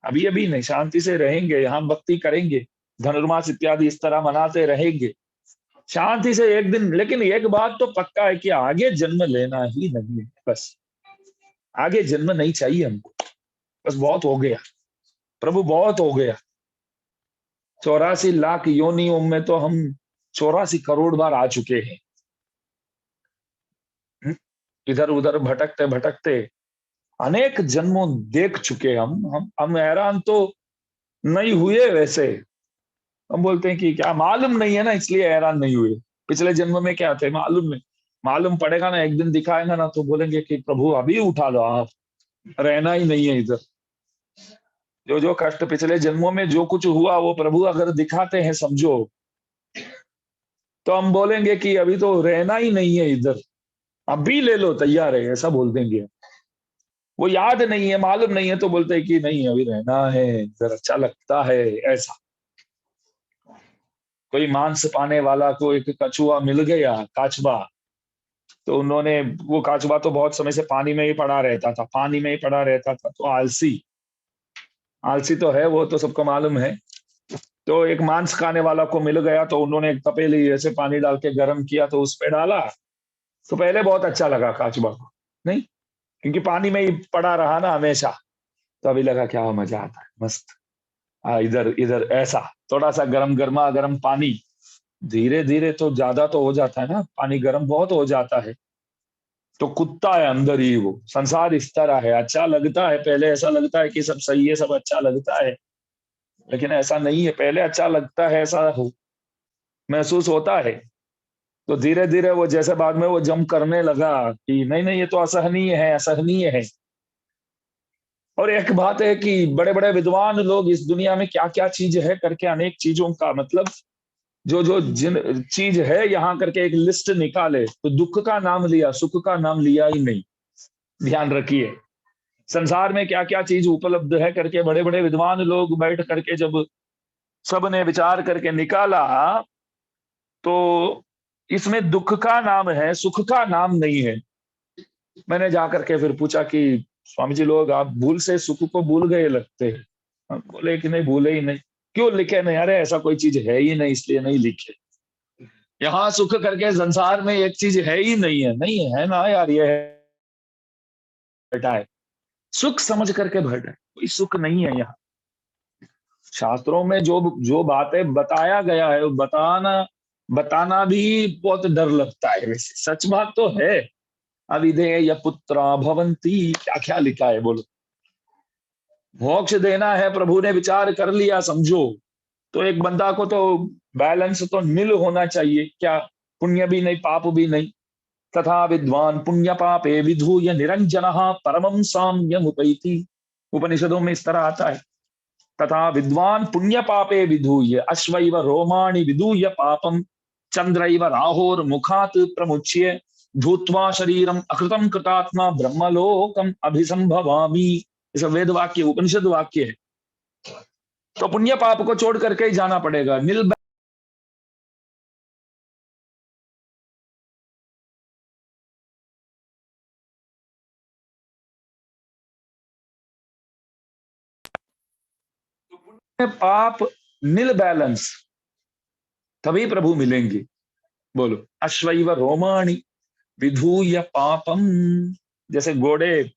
अभी अभी नहीं, शांति से रहेंगे यहाँ, भक्ति करेंगे, धनुर्मास इत्यादि इस तरह मनाते रहेंगे शांति से एक दिन। लेकिन एक बात तो पक्का है कि आगे जन्म लेना ही नहीं है, बस आगे जन्म नहीं चाहिए हमको। बस बहुत हो गया प्रभु, बहुत हो गया। 84 लाख योनियों में तो हम 84 करोड़ बार आ चुके हैं। इधर उधर भटकते भटकते अनेक जन्मों देख चुके हम हैरान तो नहीं हुए वैसे। हम बोलते हैं कि क्या मालूम नहीं है ना, इसलिए हैरान नहीं हुए। पिछले जन्म में क्या थे मालूम नहीं, मालूम पड़ेगा ना, एक दिन दिखाएगा ना, तो बोलेंगे कि प्रभु अभी उठा लो, आप रहना ही नहीं है इधर। जो जो कष्ट पिछले जन्मों में जो कुछ हुआ, वो प्रभु अगर दिखाते हैं समझो, तो हम बोलेंगे कि अभी तो रहना ही नहीं है इधर, अभी ले लो, तैयार है, ऐसा बोल देंगे। वो याद नहीं है, मालूम नहीं है, तो बोलते हैं कि नहीं अभी रहना है इधर, अच्छा लगता है ऐसा। कोई मांस पाने वाला को एक कछुआ मिल गया, काचबा, तो उन्होंने, वो काचबा तो बहुत समय से पानी में ही पड़ा रहता था, पानी में ही पड़ा रहता था, तो आलसी, आलसी तो है वो, तो सबको मालूम है। तो एक मांस खाने वाला को मिल गया, तो उन्होंने एक तपेली ऐसे पानी डाल के गर्म किया, तो उस पे डाला। तो पहले बहुत अच्छा लगा काचबा को, नहीं, क्योंकि पानी में ही पड़ा रहा ना हमेशा, तो अभी लगा क्या मजा आता है, मस्त। इधर इधर ऐसा थोड़ा सा गरम, गर्मा गर्म पानी, धीरे धीरे तो ज्यादा तो हो जाता है ना, पानी गर्म बहुत हो जाता है। तो कुत्ता है अंदर ही, वो संसार इस तरह है, अच्छा लगता है, पहले ऐसा लगता है कि सब सही है, सब अच्छा लगता है, लेकिन ऐसा नहीं है। पहले अच्छा लगता है, ऐसा महसूस होता है, तो धीरे धीरे वो जैसे बाद में वो जम करने लगा कि नहीं नहीं, ये तो असहनीय है, असहनीय है। और एक बात है कि बड़े बड़े विद्वान लोग इस दुनिया में क्या क्या चीज है करके, अनेक चीजों का मतलब, जो जो जिन चीज है यहाँ करके एक लिस्ट निकाले, तो दुख का नाम लिया, सुख का नाम लिया ही नहीं। ध्यान रखिए, संसार में क्या क्या चीज उपलब्ध है करके बड़े बड़े विद्वान लोग बैठ करके जब सबने विचार करके निकाला, तो इसमें दुख का नाम है, सुख का नाम नहीं है। मैंने जाकर के फिर पूछा कि स्वामी जी, लोग आप भूल से सुख को भूल गए लगते हैं। हम बोले कि नहीं, भूले ही नहीं। क्यों लिखे नहीं? अरे ऐसा कोई चीज है ही नहीं, इसलिए नहीं लिखे। यहाँ सुख करके संसार में एक चीज है ही नहीं है, नहीं है ना यार, ये बैठा है, सुख समझ करके बैठा है, कोई सुख नहीं है यहाँ। शास्त्रों में जो जो बातें बताया गया है, वो बताना बताना भी बहुत डर लगता है। वैसे सच बात तो है, अविधेय पुत्रा भवंती, क्या क्या लिखा है बोलो। मोक्ष देना है, प्रभु ने विचार कर लिया समझो, तो एक बंदा को तो बैलेंस तो नील होना चाहिए क्या, पुण्य भी नहीं पाप भी नहीं। तथा विद्वान पुण्य पापे विधूय निरंजन परमं साम्यम उपैति, उपनिषदों में इस तरह आता है। तथा विद्वान पुण्य पापे विधूय अश्वैव रोमाणि विधूय पापम चंद्रैव राहोर मुखात प्रमुच्य धूत्वा शरीरम अकृतम कृतात्मा ब्रह्मलोकम अभिसंभवामि। इस वेद वाक्य, उपनिषद वाक्य है। तो पुण्य पाप को छोड़ करके ही जाना पड़ेगा। नील पाप, नील बैलेंस, तभी प्रभु मिलेंगे। बोलो, अश्वैव रोमाणी विधूय पापम। जैसे घोड़े,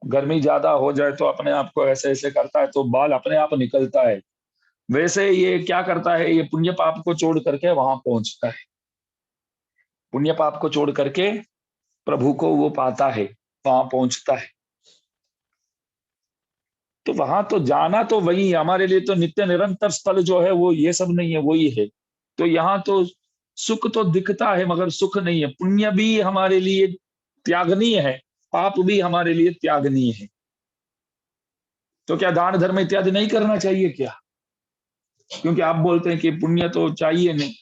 गर्मी ज्यादा हो जाए तो अपने आप को ऐसे ऐसे करता है, तो बाल अपने आप निकलता है, वैसे ये क्या करता है, ये पुण्य पाप को छोड़ करके वहां पहुंचता है। पुण्य पाप को छोड़ करके प्रभु को वो पाता है, वहां पहुंचता है। तो वहां तो जाना तो वही है हमारे लिए, तो नित्य निरंतर स्थल जो है वो ये सब नहीं है, वही है। तो यहाँ तो सुख तो दिखता है, मगर सुख नहीं है। पुण्य भी हमारे लिए त्यागनीय है, पाप भी हमारे लिए त्यागनीय है। तो क्या दान धर्म इत्यादि नहीं करना चाहिए क्या? क्योंकि आप बोलते हैं कि पुण्य तो चाहिए नहीं,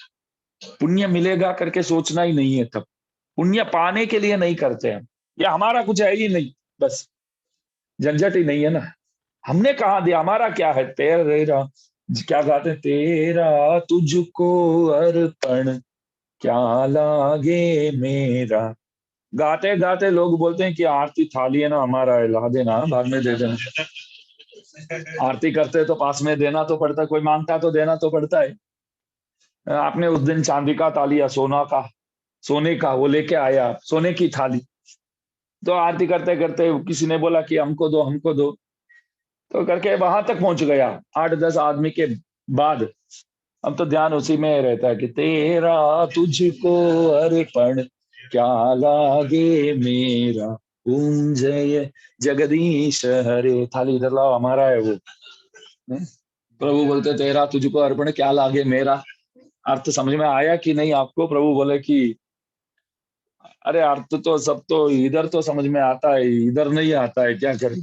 पुण्य मिलेगा करके सोचना ही नहीं है। तब पुण्य पाने के लिए नहीं करते हैं, या हमारा कुछ है ही नहीं, बस झंझट ही नहीं है ना। हमने कहा दिया, हमारा क्या है, तेरा क्या गाते हैं, तेरा तुझको अर्पण क्या लागे मेरा। गाते गाते लोग बोलते हैं कि आरती थाली है ना हमारा है, ला देना, बाद में दे देना। आरती करते तो पास में देना तो पड़ता है, कोई मांगता तो देना तो पड़ता है। आपने उस दिन चांदी का थाली या सोना का, सोने का वो लेके आया, सोने की थाली, तो आरती करते करते किसी ने बोला कि हमको दो हमको दो, तो करके वहां तक पहुंच गया 8-10 आदमी के बाद। अब तो ध्यान उसी में रहता है कि तेरा तुझको अर्पण क्या लागे मेरा, ओम जय जगदीश हरे। थाली इधर लाओ, हमारा है वो। प्रभु बोलते तेरा तुझको अर्पण क्या लागे मेरा। अर्थ समझ में आया कि नहीं आपको? प्रभु बोले कि अरे अर्थ तो सब तो इधर तो समझ में आता है, इधर नहीं आता है, क्या करें।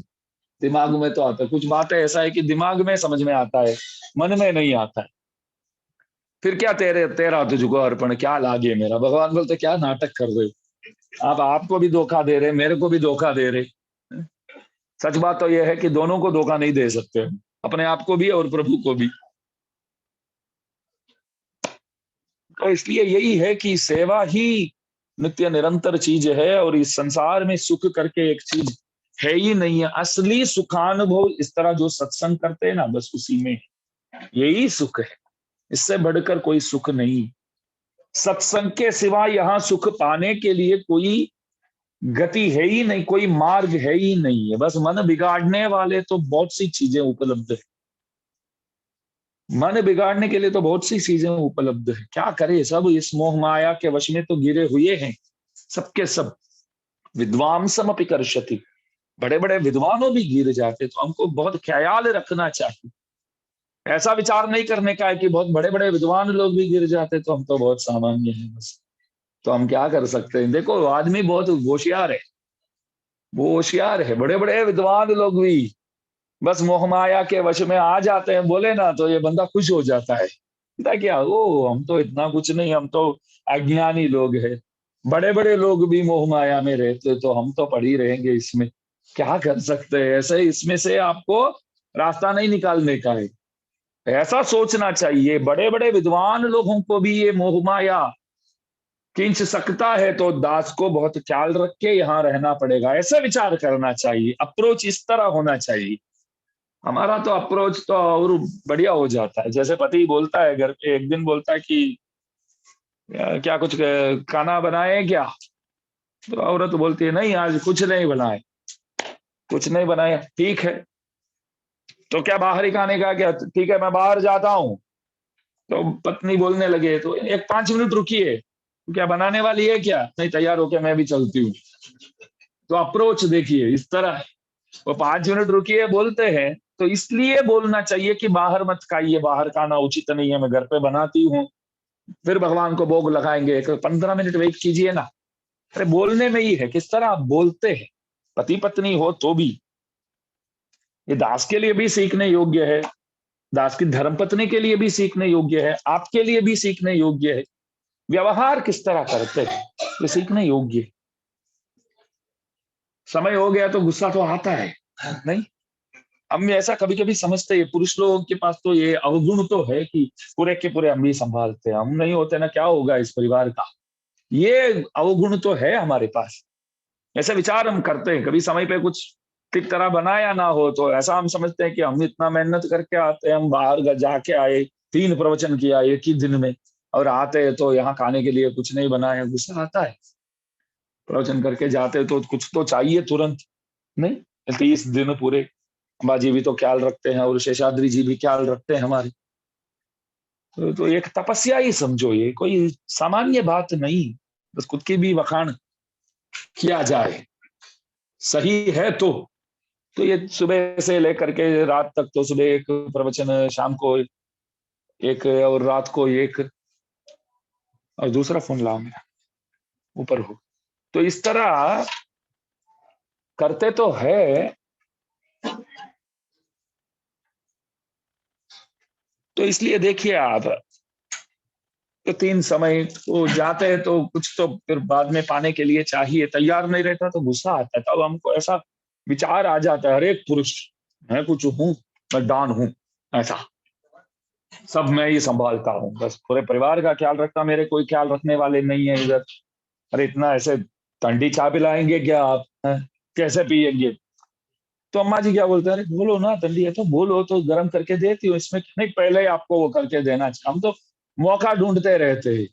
दिमाग में तो आता है, कुछ बातें ऐसा है कि दिमाग में समझ में आता है, मन में नहीं आता है। फिर क्या तेरा तुझको अर्पण क्या लागे मेरा। भगवान बोलते क्या नाटक कर रहे हो आप, आपको भी धोखा दे रहे, मेरे को भी धोखा दे रहे। सच बात तो यह है कि दोनों को धोखा नहीं दे सकते, अपने आप को भी और प्रभु को भी। तो इसलिए यही है कि सेवा ही नित्य निरंतर चीज है, और इस संसार में सुख करके एक चीज है ही नहीं है। असली सुखानुभव इस तरह जो सत्संग करते हैं ना, बस उसी में यही सुख है, इससे बढ़कर कोई सुख नहीं। सत्संग के सिवा यहाँ सुख पाने के लिए कोई गति है ही नहीं, कोई मार्ग है ही नहीं है। बस मन बिगाड़ने वाले तो बहुत सी चीजें उपलब्ध है, मन बिगाड़ने के लिए तो बहुत सी चीजें उपलब्ध है। क्या करे, सब इस मोह माया के वश में तो गिरे हुए हैं, सबके सब। विद्वांसम अपि कर्षति, बड़े बड़े विद्वानों भी गिर जाते। तो हमको बहुत ख्याल रखना चाहिए, ऐसा विचार नहीं करने का है कि बहुत बड़े बड़े विद्वान लोग भी गिर जाते तो हम तो बहुत सामान्य हैं बस, तो हम क्या कर सकते हैं। देखो आदमी बहुत होशियार है, वो होशियार है, बड़े बड़े विद्वान लोग भी बस मोह माया के वश में आ जाते हैं, बोले ना तो ये बंदा खुश हो जाता है, कहता क्या ओ हम तो इतना कुछ नहीं, हम तो अज्ञानी लोग हैं। बड़े बड़े लोग भी मोह माया में रहते तो हम तो पड़ ही रहेंगे इसमें, क्या कर सकते हैं। ऐसे इसमें से आपको रास्ता नहीं निकालने का है, ऐसा सोचना चाहिए। बड़े बड़े विद्वान लोगों को भी ये मोह माया खींच सकता है, तो दास को बहुत ख्याल रख के यहाँ रहना पड़ेगा, ऐसा विचार करना चाहिए। अप्रोच इस तरह होना चाहिए। हमारा तो अप्रोच तो और बढ़िया हो जाता है। जैसे पति बोलता है घर पे, एक दिन बोलता है कि क्या कुछ खाना बनाए क्या, तो औरत बोलती है नहीं आज कुछ नहीं बनाए, कुछ नहीं बनाया, ठीक है। तो क्या बाहर ही खाने का क्या, ठीक है मैं बाहर जाता हूँ। तो पत्नी बोलने लगे तो एक 5 मिनट रुकिए, क्या बनाने वाली है क्या, नहीं तैयार होके मैं भी चलती हूँ। तो अप्रोच देखिए इस तरह है। वो 5 मिनट रुकिए बोलते हैं, तो इसलिए बोलना चाहिए कि बाहर मत खाइए, बाहर खाना उचित नहीं है, मैं घर पे बनाती हूँ, फिर भगवान को भोग लगाएंगे, 15 मिनट वेट कीजिए ना। अरे बोलने में ही है, किस तरह आप बोलते हैं। पति पत्नी हो तो भी ये दास के लिए भी सीखने योग्य है, दास की धर्मपत्नी के लिए भी सीखने योग्य है, आपके लिए भी सीखने योग्य है। व्यवहार किस तरह करते हैं ये सीखने योग्य है। समय हो गया तो गुस्सा तो आता है नहीं, हम ऐसा कभी कभी समझते हैं पुरुष लोगों के पास तो ये अवगुण तो है कि पूरे के पूरे हम भी संभालते हैं, हम नहीं होते ना क्या होगा इस परिवार का, ये अवगुण तो है हमारे पास। ऐसे विचार हम करते हैं, कभी समय पे कुछ ठीक तरह बना या ना हो तो ऐसा हम समझते हैं कि हम इतना मेहनत करके आते हैं, हम बाहर जाके आए, 3 प्रवचन किया एक ही दिन में, और आते हैं तो यहाँ खाने के लिए कुछ नहीं बनाया, गुस्सा आता है। प्रवचन करके जाते तो कुछ तो चाहिए तुरंत, नहीं 30 दिन पूरे अम्बा जी भी तो ख्याल रखते हैं और शेषाद्री जी भी ख्याल रखते हैं हमारे। तो एक तपस्या ही समझो, ये कोई सामान्य बात नहीं, बस खुद की भी वखाण किया जाए, सही है तो ये सुबह से लेकर के रात तक, तो सुबह एक प्रवचन, शाम को एक, और रात को एक, और दूसरा फोन लाओ मेरा ऊपर हो। तो इस तरह करते तो है, तो इसलिए देखिए आप तो 3 समय तो जाते हैं, तो कुछ तो फिर बाद में पाने के लिए चाहिए, तैयार नहीं रहता तो गुस्सा आता है। तब हमको ऐसा विचार आ जाता है, हर एक पुरुष मैं कुछ हूँ, मैं डॉन हूँ, ऐसा सब मैं ही संभालता हूँ, बस पूरे परिवार का ख्याल रखता, मेरे कोई ख्याल रखने वाले नहीं है इधर। अरे इतना ऐसे ठंडी चाय पिलाएंगे क्या आप, हैं? कैसे पियेंगे? तो अम्मा जी क्या बोलते हैं, अरे बोलो ना, ठंडी है तो बोलो, तो गर्म करके देती हूँ, इसमें नहीं पहले ही आपको वो करके देना चाहिए। हम तो मौका ढूंढते रहते हैं।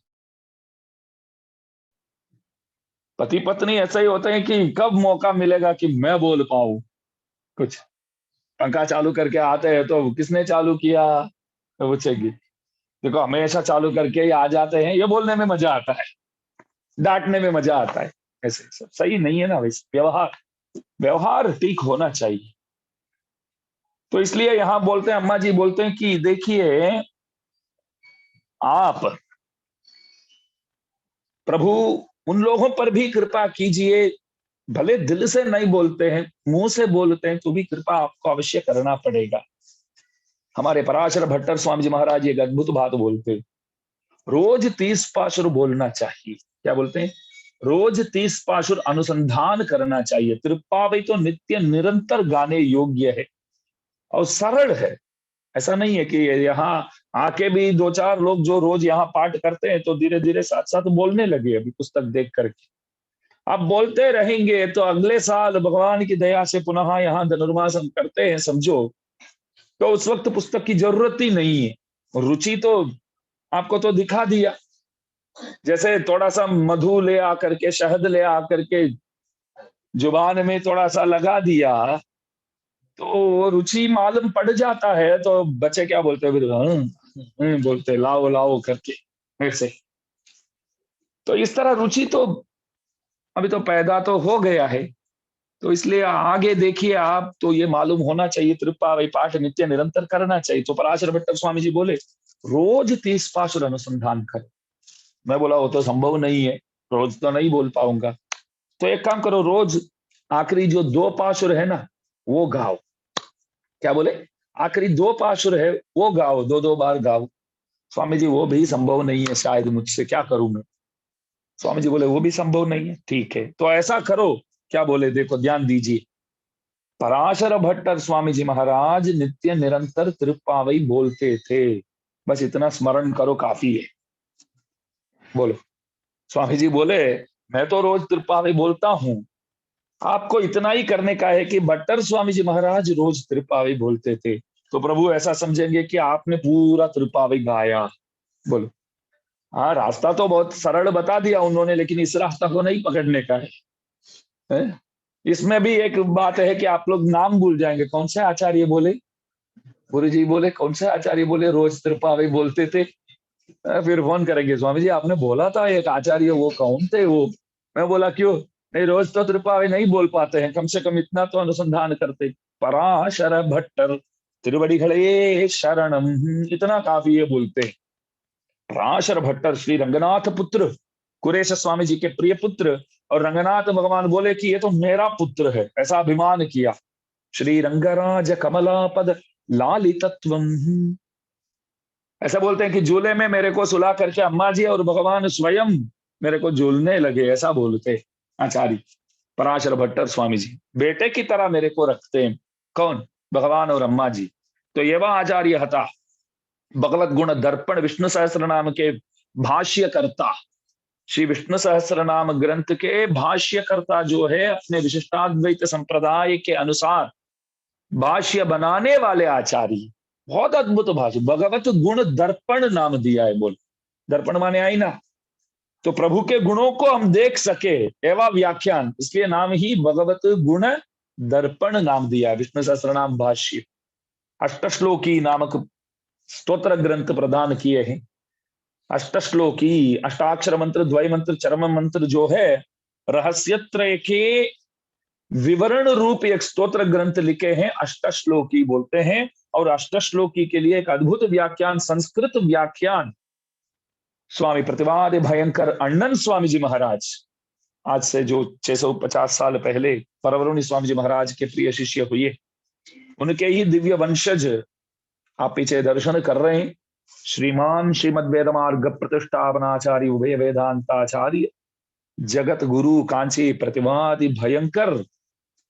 पति पत्नी ऐसा ही होते हैं कि कब मौका मिलेगा कि मैं बोल पाऊं कुछ। पंखा चालू करके आते हैं तो किसने चालू किया, तो पूछेगी। देखो हमेशा चालू करके ही आ जाते हैं, ये बोलने में मजा आता है, डांटने में मजा आता है। ऐसे सब सही नहीं है ना, वैसे व्यवहार, व्यवहार ठीक होना चाहिए। तो इसलिए यहां बोलते हैं, अम्मा जी बोलते हैं कि देखिए आप प्रभु उन लोगों पर भी कृपा कीजिए, भले दिल से नहीं बोलते हैं, मुंह से बोलते हैं, तो भी कृपा आपको अवश्य करना पड़ेगा। हमारे पराशर भट्टर स्वामी जी महाराज एक अद्भुत बात बोलते हैं, रोज 30 पाशुर बोलना चाहिए। क्या बोलते हैं? रोज 30 पाशुर अनुसंधान करना चाहिए। त्रिपावई तो नित्य निरंतर गाने योग्य है और सरल है। ऐसा नहीं है कि यहाँ आके भी 2-4 लोग जो रोज यहाँ पाठ करते हैं तो धीरे धीरे साथ साथ बोलने लगे, अभी पुस्तक देख करके। आप बोलते रहेंगे तो अगले साल भगवान की दया से पुनः यहाँ धनुर्मास हम करते हैं समझो, तो उस वक्त पुस्तक की जरूरत ही नहीं है। रुचि तो आपको तो दिखा दिया, जैसे थोड़ा सा मधु ले आकर के, शहद ले आकर के जुबान में थोड़ा सा लगा दिया, तो रुचि मालूम पड़ जाता है, तो बच्चे क्या बोलते हैं फिर, बोलते लाओ लाओ करके ऐसे। तो इस तरह रुचि तो अभी तो पैदा तो हो गया है, तो इसलिए आगे देखिए आप, तो ये मालूम होना चाहिए, त्रिपावई पाठ नित्य निरंतर करना चाहिए। तो पराशर भट्टर स्वामी जी बोले रोज 30 पाशुर अनुसंधान कर। मैं बोला वो तो संभव नहीं है, रोज तो नहीं बोल पाऊंगा। तो एक काम करो, रोज आखिरी जो 2 पाशुर है ना वो गाओ। क्या बोले? आखिरी 2 पाशुर है वो गाओ, 2-2 बार गाओ। स्वामी जी वो भी संभव नहीं है शायद, मुझसे क्या करूं मैं? स्वामी जी बोले वो भी संभव नहीं है, ठीक है तो ऐसा करो। क्या बोले? देखो ध्यान दीजिए, पराशर भट्टर स्वामी जी महाराज नित्य निरंतर त्रिपावई बोलते थे, बस इतना स्मरण करो काफी है। बोलो। स्वामी जी बोले मैं तो रोज त्रिपावई बोलता हूं, आपको इतना ही करने का है कि भट्टर स्वामी जी महाराज रोज त्रिपावई बोलते थे, तो प्रभु ऐसा समझेंगे कि आपने पूरा त्रिपावई गाया। बोलो। हाँ, रास्ता तो बहुत सरल बता दिया उन्होंने, लेकिन इस रास्ता को नहीं पकड़ने का है? इसमें भी एक बात है कि आप लोग नाम भूल जाएंगे, कौन से आचार्य बोले? गुरु जी बोले कौन से आचार्य बोले रोज त्रिपावई बोलते थे? फिर फोन करेंगे, स्वामी जी आपने बोला था एक आचार्य, वो कौन थे वो? मैं बोला क्यों? नहीं, रोज तो त्रिपावई नहीं बोल पाते हैं, कम से कम इतना तो अनुसंधान करते। पराशर भट्टर तिरुवड़ी खड़े शरणम, इतना काफी है बोलते हैं। पराशर भट्टर श्री रंगनाथ पुत्र, कुरेश स्वामी जी के प्रिय पुत्र, और रंगनाथ भगवान बोले कि ये तो मेरा पुत्र है, ऐसा अभिमान किया। श्री रंगराज कमलापद लालितत्वम, ऐसा बोलते हैं कि झूले में मेरे को सुला करके अम्मा जी और भगवान स्वयं मेरे को झूलने लगे, ऐसा बोलते आचार्य पराशर भट्टर स्वामी जी। बेटे की तरह मेरे को रखते हैं, कौन? भगवान और अम्मा जी। तो ये वह आचार्य हता, भगवत गुण दर्पण विष्णु सहस्त्र नाम के भाष्यकर्ता, श्री विष्णु सहस्त्र नाम ग्रंथ के भाष्यकर्ता जो है, अपने विशिष्टाद्वैत संप्रदाय के अनुसार भाष्य बनाने वाले आचार्य। बहुत अद्भुत भाष्य, भगवत गुण दर्पण नाम दिया है। बोल, दर्पण माने आई ना, तो प्रभु के गुणों को हम देख सके, एवं व्याख्यान, इसलिए नाम ही भगवत गुण दर्पण नाम दिया है। विष्णु सहस्त्र नाम भाष्य अष्टश्लोकी नामक स्तोत्र ग्रंथ प्रदान किए हैं। अष्टश्लोकी, अष्टाक्षर मंत्र, द्वय मंत्र, चरम मंत्र जो है, रहस्यत्रय के विवरण रूप एक स्तोत्र ग्रंथ लिखे हैं, अष्टश्लोकी बोलते हैं। और अष्टश्लोकी के लिए एक अद्भुत व्याख्यान, संस्कृत व्याख्यान, स्वामी प्रतिवाद भयंकर अण्णन स्वामी जी महाराज, आज से जो 650 साल पहले परवरुणि स्वामी जी महाराज के प्रिय शिष्य हुए, उनके ही दिव्य वंशज आप पीछे दर्शन कर रहे हैं। श्रीमान श्रीमद वेद मार्ग प्रतिष्ठापनाचार्य उभय वेदांताचार्य जगत गुरु कांची प्रतिवादि भयंकर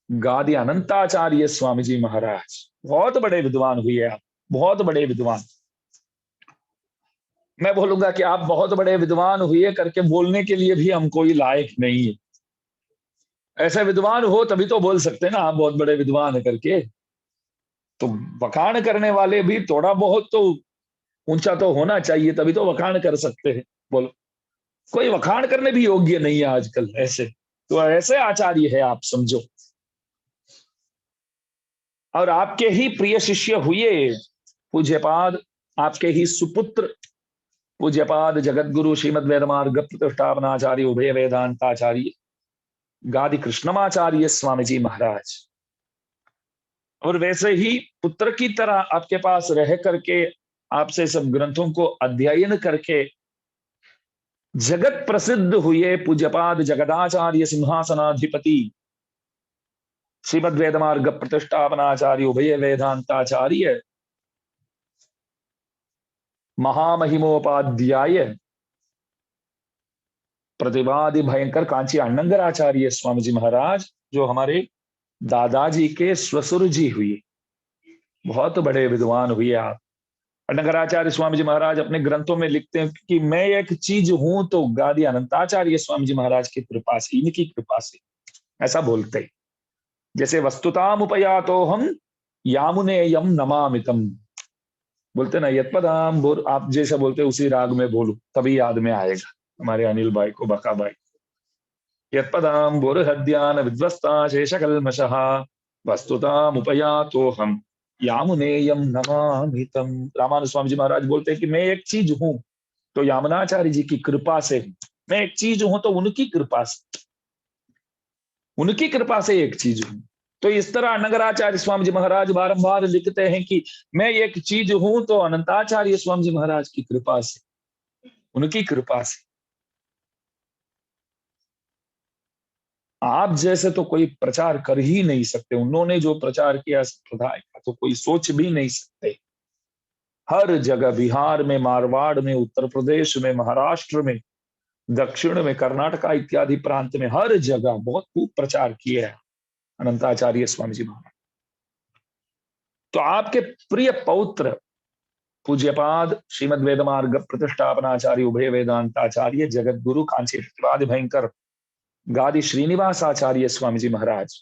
गादी अनंताचार्य स्वामी जी महाराज। बहुत बड़े विद्वान हुए आप, बहुत बड़े विद्वान। मैं बोलूंगा कि आप बहुत बड़े विद्वान हुए करके बोलने के लिए भी हम कोई लायक नहीं है। ऐसे विद्वान हो तभी तो बोल सकते हैं ना आप बहुत बड़े विद्वान है करके। तो वखाण करने वाले भी थोड़ा बहुत तो ऊंचा तो होना चाहिए, तभी तो वखाण कर सकते हैं। बोलो, कोई वखाण करने भी योग्य नहीं है आजकल ऐसे। तो ऐसे आचार्य है आप समझो। और आपके ही प्रिय शिष्य हुए पूज्यपाद, आपके ही सुपुत्र पूज्यपाद जगत गुरु श्रीमद वेद मार्ग प्रतिष्ठापनाचार्य उभय वेदांताचार्य गादि कृष्णमाचार्य स्वामी जी महाराज। और वैसे ही पुत्र की तरह आपके पास रह करके, आपसे सब ग्रंथों को अध्ययन करके जगत प्रसिद्ध हुए पूज्यपाद जगदाचार्य सिंहासनाधिपति श्रीमद वेद मार्ग प्रतिष्ठापनाचार्य उभय वेदांताचार्य महामहिमोपाध्याय प्रतिवादि भयंकर कांची अण्णंगराचार्य स्वामी जी महाराज, जो हमारे दादाजी के ससुर जी हुए। बहुत बड़े विद्वान हुए आप। अण्णंगराचार्य स्वामी जी महाराज अपने ग्रंथों में लिखते हैं कि मैं एक चीज हूं तो गादी अनंताचार्य स्वामी जी महाराज की कृपा से, इनकी कृपा से, ऐसा बोलते। जैसे वस्तुताम उपयातो हम यामुने यम नमामितम, बोलते ना यत्पदाम बोल, आप जैसा बोलते उसी राग में बोलो तभी याद में आएगा हमारे अनिल भाई को, बका भाई। यत्पदाम बोर हद्यान विध्वस्ता शेषकल्मषः वस्तुताम उपयातो हम यामुनेयम नमामितम। रामानु स्वामी जी महाराज बोलते हैं कि मैं एक चीज हूं तो यामुनाचार्य जी की कृपा से हूं। मैं एक चीज हूं तो उनकी कृपा से, उनकी कृपा से एक चीज हूं। तो इस तरह अनंगराचार्य स्वामी जी महाराज बारंबार लिखते हैं कि मैं एक चीज हूं तो अनंताचार्य स्वामी जी महाराज की कृपा से, उनकी कृपा से। आप जैसे तो कोई प्रचार कर ही नहीं सकते। उन्होंने जो प्रचार किया संप्रदाय का तो कोई सोच भी नहीं सकते। हर जगह, बिहार में, मारवाड़ में, उत्तर प्रदेश में, महाराष्ट्र में, दक्षिण में, कर्नाटका इत्यादि प्रांत में, हर जगह बहुत खूब प्रचार किए हैं अनंताचार्य स्वामी जी महाराज। तो आपके प्रिय पौत्र पूज्यपाद श्रीमद वेद मार्ग प्रतिष्ठापनाचार्य उभय वेदांताचार्य जगत गुरु कांची प्रतिवादि भयंकर गादि श्रीनिवास आचार्य स्वामी जी महाराज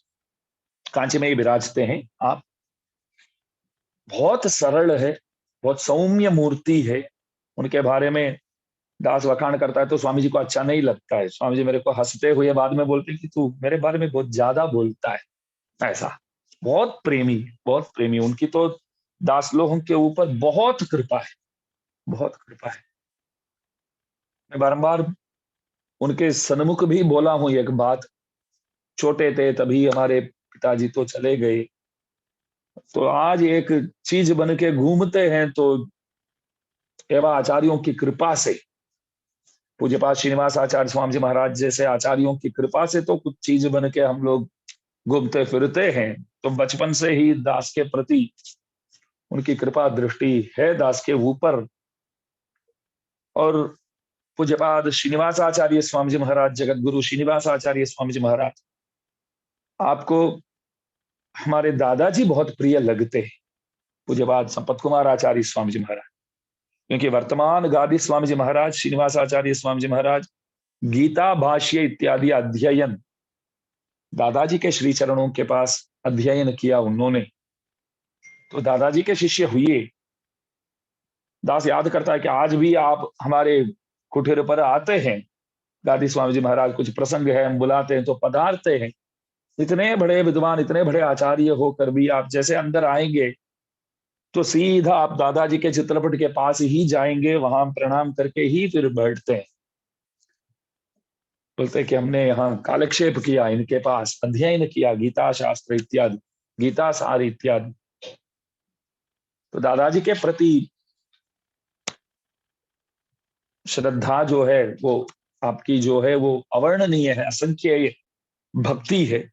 कांची में ही विराजते हैं। आप बहुत सरल है, बहुत सौम्य मूर्ति है। उनके बारे में दास वखाण करता है तो स्वामी जी को अच्छा नहीं लगता है। स्वामी जी मेरे को हंसते हुए बाद में बोलते हैं कि तू मेरे बारे में बहुत ज्यादा बोलता है। ऐसा बहुत प्रेमी, बहुत प्रेमी। उनकी तो दास लोगों के ऊपर बहुत कृपा है, बहुत कृपा है। मैं बारंबार उनके सन्मुख भी बोला हूं एक बात। छोटे थे तभी हमारे पिताजी तो चले गए, तो आज एक चीज बन के घूमते हैं तो एवं आचार्यों की कृपा से, पूज्यपाद श्रीनिवास आचार्य स्वामी जी महाराज जैसे आचार्यों की कृपा से तो कुछ चीज बन के हम लोग घूमते फिरते हैं। तो बचपन से ही दास के प्रति उनकी कृपा दृष्टि है दास के ऊपर। और पूज्यपाद श्रीनिवास आचार्य स्वामी जी महाराज जगत गुरु श्रीनिवास आचार्य स्वामी जी महाराज आपको हमारे दादाजी बहुत प्रिय लगते हैं, पूज्यपाद संपत कुमार आचार्य स्वामी जी महाराज। क्योंकि वर्तमान गादी स्वामी जी महाराज श्रीनिवास आचार्य स्वामी जी महाराज गीता भाष्य इत्यादि अध्ययन दादाजी के श्री चरणों के पास अध्ययन किया उन्होंने, तो दादाजी के शिष्य हुए। दास याद करता है कि आज भी आप हमारे कुटीर पर आते हैं, गादी स्वामी जी महाराज कुछ प्रसंग है हम बुलाते हैं तो पधारते हैं। इतने बड़े विद्वान, इतने बड़े आचार्य होकर भी आप जैसे अंदर आएंगे तो सीधा आप दादाजी के चित्रपट के पास ही जाएंगे, वहां प्रणाम करके ही फिर बैठते हैं। बोलते कि हमने यहाँ कालक्षेप किया, इनके पास अध्ययन किया, गीता शास्त्र इत्यादि, गीता सार इत्यादि। तो दादाजी के प्रति श्रद्धा जो है वो आपकी जो है वो अवर्णनीय है, असंख्य भक्ति है।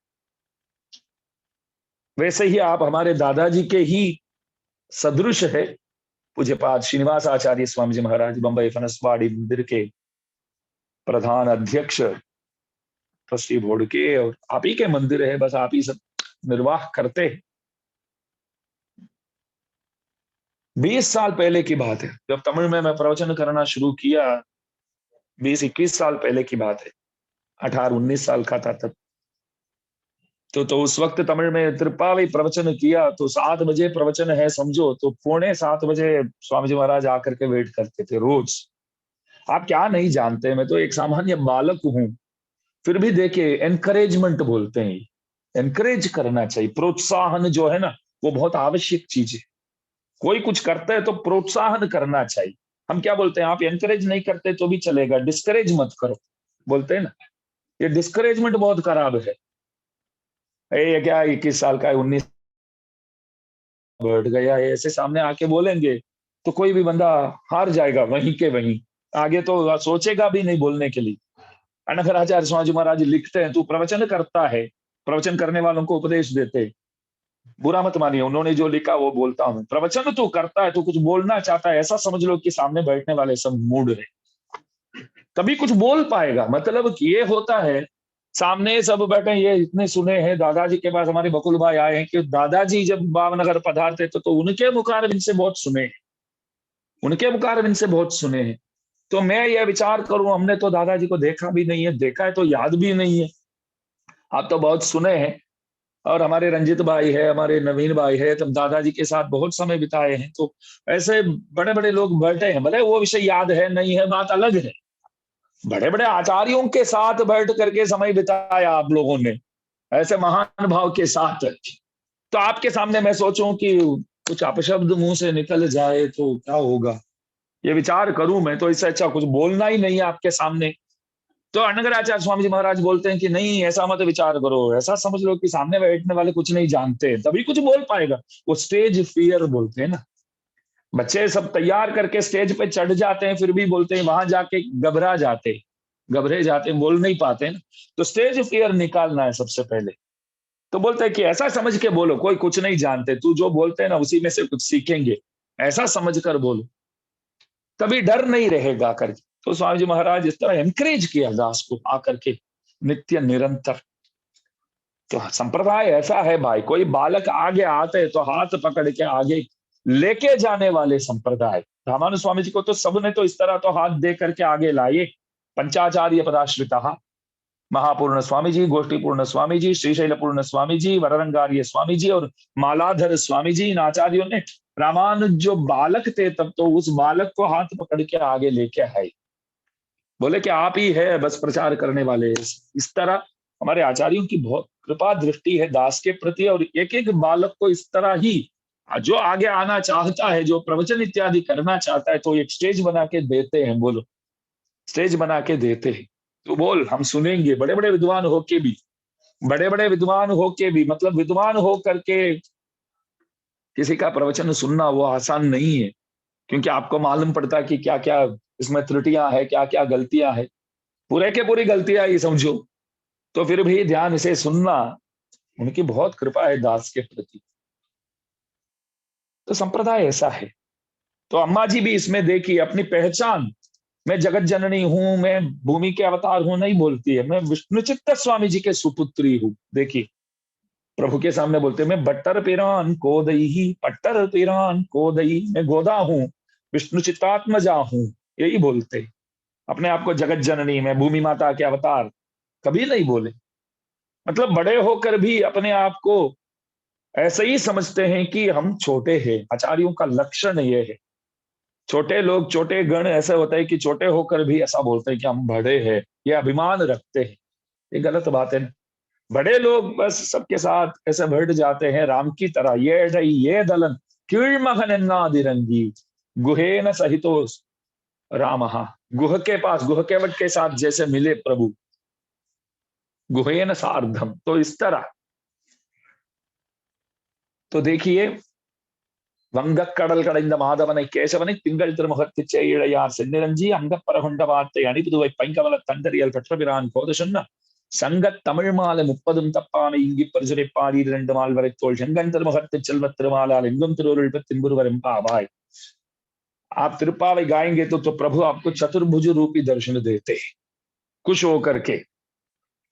वैसे ही आप हमारे दादाजी के ही सदृश है। पूज्यपाद श्रीनिवास आचार्य स्वामी जी महाराज बंबई फनसवाड़ी मंदिर के प्रधान अध्यक्ष ट्रस्टी बोर्ड के, और आप ही के मंदिर है, बस आप ही सब निर्वाह करते हैं। 20 साल पहले की बात है जब तमिल में मैं प्रवचन करना शुरू किया। 20-21 साल पहले की बात है, 18-19 साल का था तब। तो उस वक्त तमिल में त्रिपावी प्रवचन किया तो 7 बजे प्रवचन है समझो, तो 6:45 बजे स्वामी जी महाराज आकर के वेट करते थे रोज। आप क्या नहीं जानते, मैं तो एक सामान्य बालक हूं, फिर भी देखिए एनकरेजमेंट बोलते हैं, एनकरेज करना चाहिए। प्रोत्साहन जो है ना, वो बहुत आवश्यक चीज है। कोई कुछ करता है तो प्रोत्साहन करना चाहिए। हम क्या बोलते हैं, आप एनकरेज नहीं करते तो भी चलेगा, डिस्करेज मत करो, बोलते हैं ना। ये डिस्करेजमेंट बहुत खराब है। ये क्या 21 साल का है, 19 बैठ गया है, ऐसे सामने आके बोलेंगे तो कोई भी बंदा हार जाएगा वहीं के वहीं, आगे तो सोचेगा भी नहीं बोलने के लिए। अनघराचार्य स्वामी जी महाराज लिखते हैं, तू प्रवचन करता है, प्रवचन करने वालों को उपदेश देते, बुरा मत मानिए, उन्होंने जो लिखा वो बोलता हूं। प्रवचन तू करता है, तू कुछ बोलना चाहता है, ऐसा समझ लो कि सामने बैठने वाले सब मूड है, तभी कुछ बोल पाएगा। मतलब ये होता है, सामने सब बैठे, ये इतने सुने हैं दादाजी के पास, हमारे बकुल भाई आए हैं कि दादाजी जब भावनगर पधारते तो उनके मुखारबिन से बहुत सुने हैं, उनके मुखारबिन से बहुत सुने हैं। तो मैं ये विचार करूं, हमने तो दादाजी को देखा भी नहीं है, देखा है तो याद भी नहीं है, आप तो बहुत सुने हैं। और हमारे रंजित भाई है, हमारे नवीन भाई है, तब दादाजी के साथ बहुत समय बिताए हैं। तो ऐसे बड़े बड़े लोग बैठे हैं, भले वो विषय याद है नहीं है, बात अलग है। बड़े बड़े आचार्यों के साथ बैठ करके समय बिताया आप लोगों ने, ऐसे महान भाव के साथ। तो आपके सामने मैं सोचूं कि कुछ अपशब्द मुंह से निकल जाए तो क्या होगा, ये विचार करूं मैं, तो इससे अच्छा कुछ बोलना ही नहीं है आपके सामने। तो अनंगराचार्य स्वामी जी महाराज बोलते हैं कि नहीं, ऐसा मत विचार करो, ऐसा समझ लो कि सामने बैठने वाले कुछ नहीं जानते, तभी कुछ बोल पाएगा। वो स्टेज फियर बोलते हैं ना, बच्चे सब तैयार करके स्टेज पे चढ़ जाते हैं, फिर भी बोलते हैं, वहां जाके घबरा जाते, घबरे जाते हैं, बोल नहीं पाते हैं। तो स्टेज फियर निकालना है सबसे पहले। तो बोलते हैं कि ऐसा समझ के बोलो, कोई कुछ नहीं जानते, तू जो बोलते हैं ना उसी में से कुछ सीखेंगे, ऐसा समझ कर बोलो, तभी डर नहीं रहेगा करके। तो स्वामी जी महाराज इस तरह एनकरेज किया दास को आकर के, नित्य निरंतर। तो संप्रदाय ऐसा है भाई, कोई बालक आगे आते तो हाथ पकड़ के आगे लेके जाने वाले संप्रदाय। रामानुज स्वामी जी को तो सबने तो इस तरह तो हाथ दे करके आगे लाए। पंचाचार्य पदाश्रिता, महापूर्ण स्वामी जी, गोष्ठी पूर्ण स्वामी जी, श्रीशैल पूर्ण स्वामी जी, वररंगार्य स्वामी जी और मालाधर स्वामी जी, इन आचार्यों ने रामानुज जो बालक थे तब, तो उस बालक को हाथ पकड़ के आगे लेके आए, बोले कि आप ही है बस प्रचार करने वाले। इस तरह हमारे आचार्यों की बहुत कृपा दृष्टि है दास के प्रति, और एक एक बालक को इस तरह ही, जो आगे आना चाहता है, जो प्रवचन इत्यादि करना चाहता है, तो एक स्टेज बना के देते हैं। बोलो, स्टेज बना के देते हैं, तो बोल हम सुनेंगे। बड़े बड़े विद्वान होके भी, बड़े बड़े विद्वान होके भी, मतलब विद्वान हो करके किसी का प्रवचन सुनना वो आसान नहीं है, क्योंकि आपको मालूम पड़ता है कि क्या क्या इसमें त्रुटियां है, क्या क्या गलतियां है, पूरे के पूरी गलतियां ही समझो। तो फिर भी ध्यान से सुनना, उनकी बहुत कृपा है दास के प्रति। तो संप्रदाय ऐसा है। तो अम्मा जी भी इसमें देखिए अपनी पहचान, मैं जगत जननी हूं, मैं भूमि के अवतार हूं, नहीं बोलती है, मैं विष्णुचित्त स्वामी जी के सुपुत्री हूं। देखिए प्रभु के सामने बोलते हैं, मैं बट्टर पिरान को दई, पट्टर पिरान को दई, मैं गोदा हूं, विष्णु चित्तात्मजा हूं, यही बोलते। अपने आप को जगत जननी, मैं भूमि माता के अवतार कभी नहीं बोले। मतलब बड़े होकर भी अपने आप को ऐसे ही समझते हैं कि हम छोटे हैं। आचार्यों का लक्षण ये है। छोटे लोग, छोटे गण ऐसे होता है कि छोटे होकर भी ऐसा बोलते हैं कि हम बड़े हैं, ये अभिमान रखते हैं। ये गलत बात है। बड़े लोग बस सबके साथ ऐसे बैठ जाते हैं राम की तरह, ये डई ये दलन कीर्महनन्नादिरंगी गुहेन सहितो राम। गुह के पास, गुह केवट के साथ जैसे मिले प्रभु, गुहेन सार्धम, तो इस तरह। तो देखिए, வங்கக்கடல் கடைந்த மாதவனை கேசவனை திங்கள் திருமுகத்துச் செய்யிழையார் செந்நிரஞ்சி அங்கப்பரகுண்ட வார்த்தை அணிபுதுவை பைங்கவல தண்டறியல் பெற்றபிரான் போது சொன்ன சங்கத் தமிழ் மாலை 30 தப்பானை இங்கி பரிசுரை பாடி 2 மால் வரை தோல் செங்கன் திருமுகத்துச் செல்வத் திருமாலால் எங்கும் திருவருள் தின்புருவர் எம்பாவாய். आप त्रिपावी गाएंगे तो प्रभु आपको चतुर्भुज रूपी दर्शन देते हैं, खुश होकर के।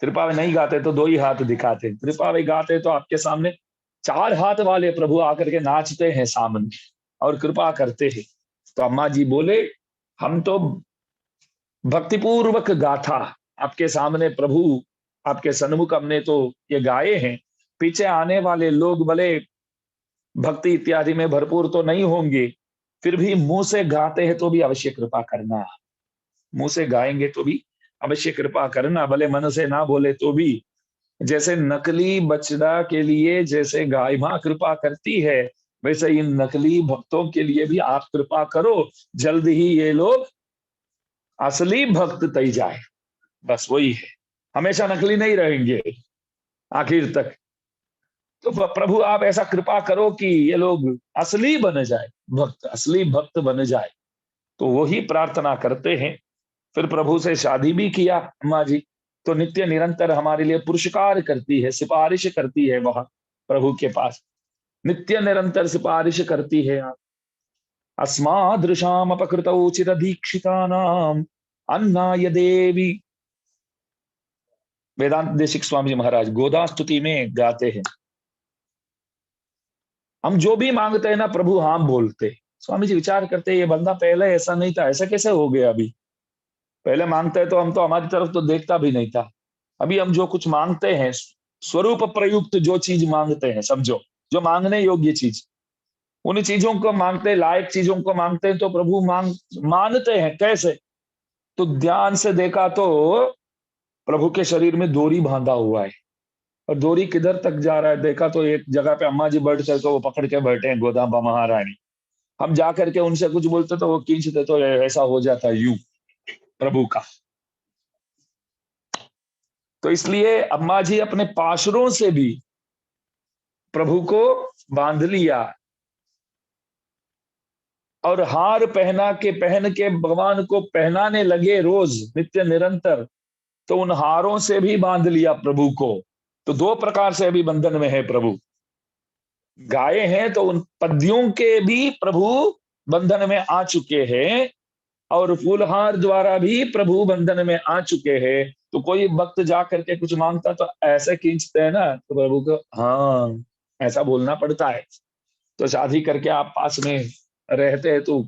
त्रिपावी नहीं गाते तो दो ही हाथ दिखाते, त्रिपावी गाते तो आपके सामने चार हाथ वाले प्रभु आकर के नाचते हैं सामने और कृपा करते हैं। तो अम्मा जी बोले, हम तो भक्तिपूर्वक गाथा आपके सामने प्रभु, आपके सन्मुख हमने तो ये गाए हैं। पीछे आने वाले लोग भले भक्ति इत्यादि में भरपूर तो नहीं होंगे, फिर भी मुंह से गाते हैं तो भी अवश्य कृपा करना, मुंह से गाएंगे तो भी अवश्य कृपा करना, भले मन से ना बोले तो भी। जैसे नकली बछड़ा के लिए जैसे गाय मां कृपा करती है, वैसे इन नकली भक्तों के लिए भी आप कृपा करो, जल्द ही ये लोग असली भक्त तय जाए। बस वही है, हमेशा नकली नहीं रहेंगे आखिर तक। तो प्रभु आप ऐसा कृपा करो कि ये लोग असली बन जाए, भक्त असली भक्त बन जाए। तो वही प्रार्थना करते हैं। फिर प्रभु से शादी भी किया अम्मा जी, तो नित्य निरंतर हमारे लिए पुरस्कार करती है, सिफारिश करती है, वहां प्रभु के पास नित्य निरंतर सिफारिश करती है। आप अस्मादृशाम अपकृत उचित दीक्षिता नाम अन्नाय देवी, वेदांत देशिक स्वामी जी महाराज गोदा स्तुति में गाते हैं, हम जो भी मांगते हैं ना प्रभु हाँ बोलते। स्वामी जी विचार करते हैं, ये बंदा पहले ऐसा नहीं था, ऐसा कैसे हो गया अभी? पहले मांगते हैं तो हम तो हमारी तरफ तो देखता भी नहीं था। अभी हम जो कुछ मांगते हैं, स्वरूप प्रयुक्त जो चीज मांगते हैं, समझो जो मांगने योग्य चीज, उन चीजों को मांगते हैं, लायक चीजों को मांगते हैं तो प्रभु मानते हैं। कैसे? तो ध्यान से देखा तो प्रभु के शरीर में डोरी बांधा हुआ है, और डोरी किधर तक जा रहा है देखा तो एक जगह पे अम्मा जी बैठ कर वो पकड़ के बैठे हैं, गोदाम्बा महारानी। हम जा करके उनसे कुछ बोलते तो वो खींचते, तो ऐसा हो जाता यूं प्रभु का। तो इसलिए अम्मा जी अपने पाशरों से भी प्रभु को बांध लिया, और हार पहन के भगवान को पहनाने लगे रोज नित्य निरंतर। तो उन हारों से भी बांध लिया प्रभु को। तो दो प्रकार से अभी बंधन में है प्रभु, गाये हैं तो उन पद्यों के भी प्रभु बंधन में आ चुके हैं, और फूलहार द्वारा भी प्रभु बंधन में आ चुके हैं। तो कोई भक्त जा करके कुछ मांगता तो ऐसे खींचते हैं ना, तो प्रभु को हाँ ऐसा बोलना पड़ता है। तो शादी करके आप पास में रहते हैं तो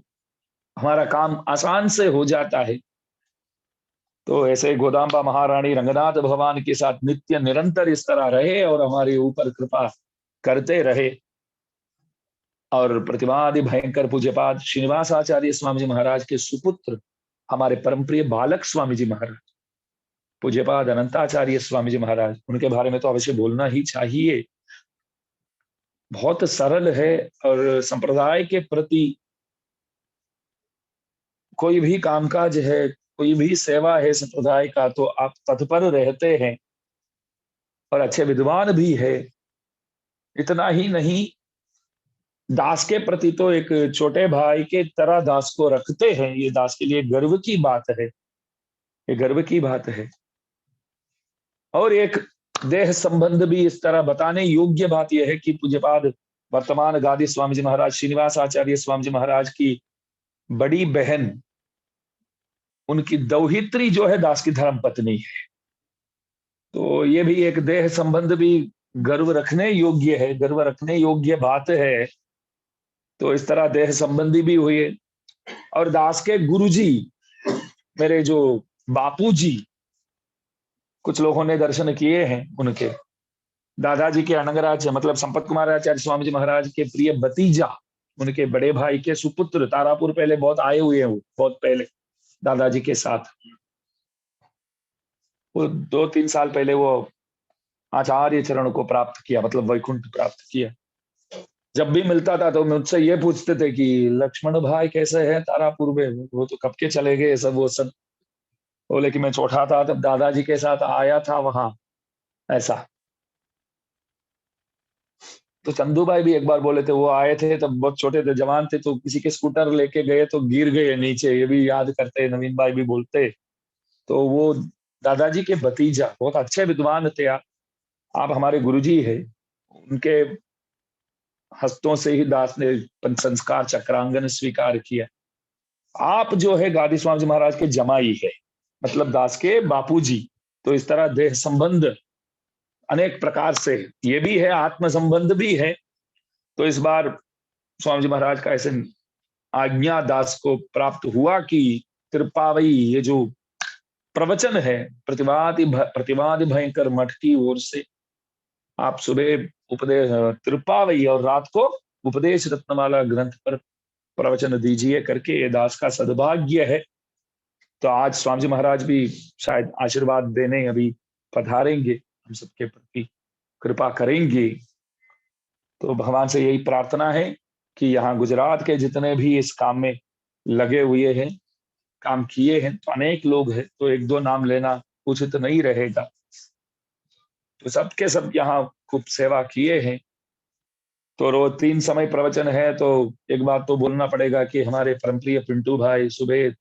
हमारा काम आसान से हो जाता है। तो ऐसे गोदाम्बा महारानी रंगनाथ भगवान के साथ नित्य निरंतर इस तरह रहे और हमारे ऊपर कृपा करते रहे। और प्रतिवादि भयंकर पूज्यपाद श्रीनिवास आचार्य स्वामी जी महाराज के सुपुत्र हमारे परम प्रिय बालक स्वामी जी महाराज, पूज्यपाद अनंताचार्य स्वामी जी महाराज, उनके बारे में तो अवश्य बोलना ही चाहिए। बहुत सरल है, और संप्रदाय के प्रति कोई भी कामकाज है, कोई भी सेवा है संप्रदाय का, तो आप तत्पर रहते हैं, और अच्छे विद्वान भी है। इतना ही नहीं, दास के प्रति तो एक छोटे भाई के तरह दास को रखते हैं। ये दास के लिए गर्व की बात है, ये गर्व की बात है। और एक देह संबंध भी इस तरह बताने योग्य बात यह है कि पूज्यपाद वर्तमान गादी स्वामी जी महाराज श्रीनिवास आचार्य स्वामी जी महाराज की बड़ी बहन, उनकी दौहित्री जो है दास की धर्म पत्नी है। तो ये भी एक देह संबंध भी गर्व रखने योग्य है, गर्व रखने योग्य बात है। तो इस तरह देह संबंधी भी हुए। और दास के गुरुजी, मेरे जो बापूजी, कुछ लोगों ने दर्शन किए हैं उनके, दादाजी के अनंगराज मतलब संपत कुमार आचार्य स्वामी जी महाराज के प्रिय भतीजा, उनके बड़े भाई के सुपुत्र, तारापुर पहले बहुत आए हुए हैं, वो बहुत पहले दादाजी के साथ। वो 2-3 साल पहले वो आचार्य चरण को प्राप्त किया, मतलब वैकुंठ प्राप्त किया। जब भी मिलता था तो मुझसे ये पूछते थे कि लक्ष्मण भाई कैसे हैं तारापुर में, वो तो कब के चले गए सब, वो सब। बोले कि मैं छोटा था तब दादाजी के साथ आया था वहां, ऐसा। तो चंदू भाई भी एक बार बोले थे, वो आए थे तब बहुत छोटे थे, जवान थे, तो किसी के स्कूटर लेके गए तो गिर गए नीचे, ये भी याद करते, नवीन भाई भी बोलते। तो वो दादाजी के भतीजा बहुत अच्छे विद्वान थे। आप हमारे गुरुजी है, उनके हस्तों से ही दास ने पंच संस्कार चक्रांगन स्वीकार किया। आप जो है गादी स्वामी जी महाराज के जमाई है, मतलब दास के बापूजी। तो इस तरह देह संबंध अनेक प्रकार से, ये भी है, आत्म संबंध भी है। तो इस बार स्वामी जी महाराज का ऐसे आज्ञा दास को प्राप्त हुआ कि कृपावई, ये जो प्रवचन है प्रतिवादी भयंकर मठ की ओर से, आप सुबह उपदेश कृपावई और रात को उपदेश रत्नमाला ग्रंथ पर प्रवचन दीजिए करके, ये दास का सद्भाग्य है। तो आज स्वामी जी महाराज भी शायद आशीर्वाद देने अभी पधारेंगे, हम सबके प्रति कृपा करेंगे। तो भगवान से यही प्रार्थना है कि यहाँ गुजरात के जितने भी इस काम में लगे हुए हैं, काम किए हैं, तो अनेक लोग हैं, तो एक दो नाम लेना उचित नहीं रहेगा। तो सबके सब यहाँ खूब सेवा किए हैं। तो रोज 3 समय प्रवचन है, तो एक बात तो बोलना पड़ेगा कि हमारे परमप्रिय पिंटू भाई सुबह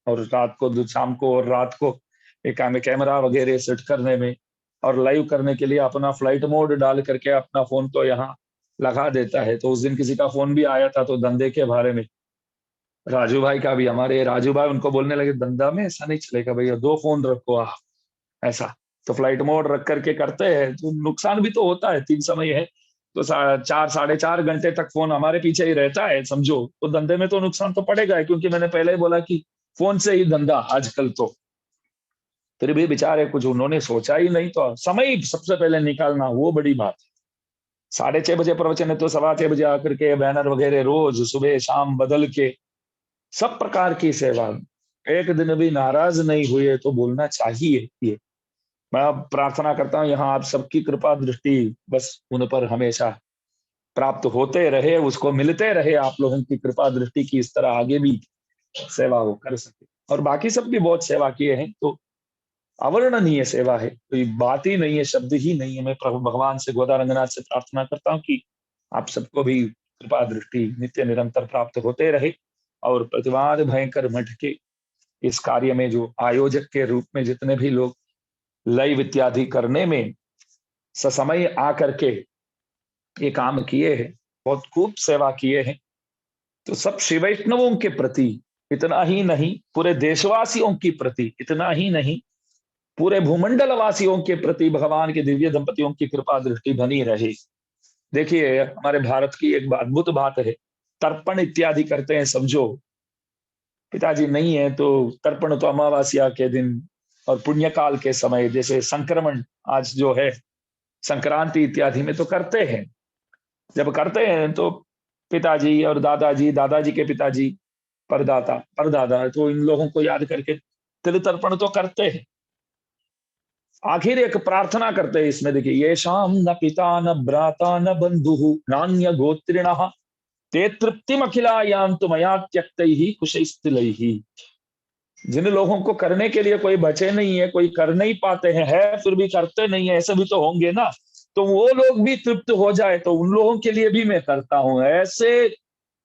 और रात को, शाम को और रात को एक हमें कैमरा वगैरह सेट करने में और लाइव करने के लिए अपना फ्लाइट मोड डाल करके अपना फोन तो यहाँ लगा देता है। तो उस दिन किसी का फोन भी आया था, तो धंधे के बारे में, राजू भाई का भी, हमारे राजू भाई उनको बोलने लगे धंधा में ऐसा नहीं चलेगा भैया, 2 फोन रखो आप, ऐसा। तो फ्लाइट मोड रख करके करते हैं, तो नुकसान भी तो होता है। 3 समय है तो 4 साढ़े 4 घंटे तक फोन हमारे पीछे ही रहता है, समझो। तो धंधे में तो नुकसान तो पड़ेगा है, क्योंकि मैंने पहले ही बोला कि फोन से ही धंधा आजकल तो। फिर भी बेचारे कुछ उन्होंने सोचा ही नहीं, तो समय सबसे पहले निकालना वो बड़ी बात है। 6:30 बजे प्रवचन है, तो 6:15 बजे आकर के बैनर वगैरह रोज सुबह शाम बदल के सब प्रकार की सेवा, एक दिन भी नाराज नहीं हुए, तो बोलना चाहिए ये। मैं अब प्रार्थना करता हूँ यहाँ आप सबकी कृपा दृष्टि बस उन पर हमेशा प्राप्त होते रहे, उसको मिलते रहे, आप लोगों की कृपा दृष्टि की इस तरह आगे भी सेवा वो कर सके। और बाकी सब भी बहुत सेवा किए हैं, तो अवर्णनीय सेवा है, कोई बात ही नहीं है, शब्द ही नहीं है। मैं प्रभु भगवान से, गोदा रंगनाथ से प्रार्थना करता हूँ कि आप सबको भी कृपा दृष्टि नित्य निरंतर प्राप्त होते रहे। और प्रतिवाद भयंकर मठ के इस कार्य में जो आयोजक के रूप में जितने भी लोग लाइव इत्यादि करने में ससमय आकर के ये काम किए हैं, बहुत खूब सेवा किए हैं, तो सब श्री वैष्णवों के प्रति इतना ही नहीं, पूरे देशवासियों की प्रति इतना ही नहीं, पूरे भूमंडल वासियों के प्रति भगवान के दिव्य दंपतियों की कृपा दृष्टि बनी रही। देखिए हमारे भारत की एक अद्भुत बात है, तर्पण इत्यादि करते हैं, समझो पिताजी नहीं है तो तर्पण तो अमावस्या के दिन और पुण्यकाल के समय, जैसे संक्रमण आज जो है संक्रांति इत्यादि में तो करते हैं। जब करते हैं तो पिताजी और दादाजी, दादाजी के पिताजी, परदाता परदादा, तो इन लोगों को याद करके तिल तर्पण तो करते हैं। आखिर एक प्रार्थना करते हैं इसमें, देखिए, ये शाम न पिता न भ्राता न बंधु नान्य गोत्रिण ते तृप्तिम अखिलायांतु मया त्यक्तैहि कुशैस्थिलैहि। जिन लोगों को करने के लिए कोई बचे नहीं है, कोई कर नहीं पाते हैं, है फिर भी करते नहीं है, ऐसे भी तो होंगे ना, तो वो लोग भी तृप्त हो जाए, तो उन लोगों के लिए भी मैं करता हूं। ऐसे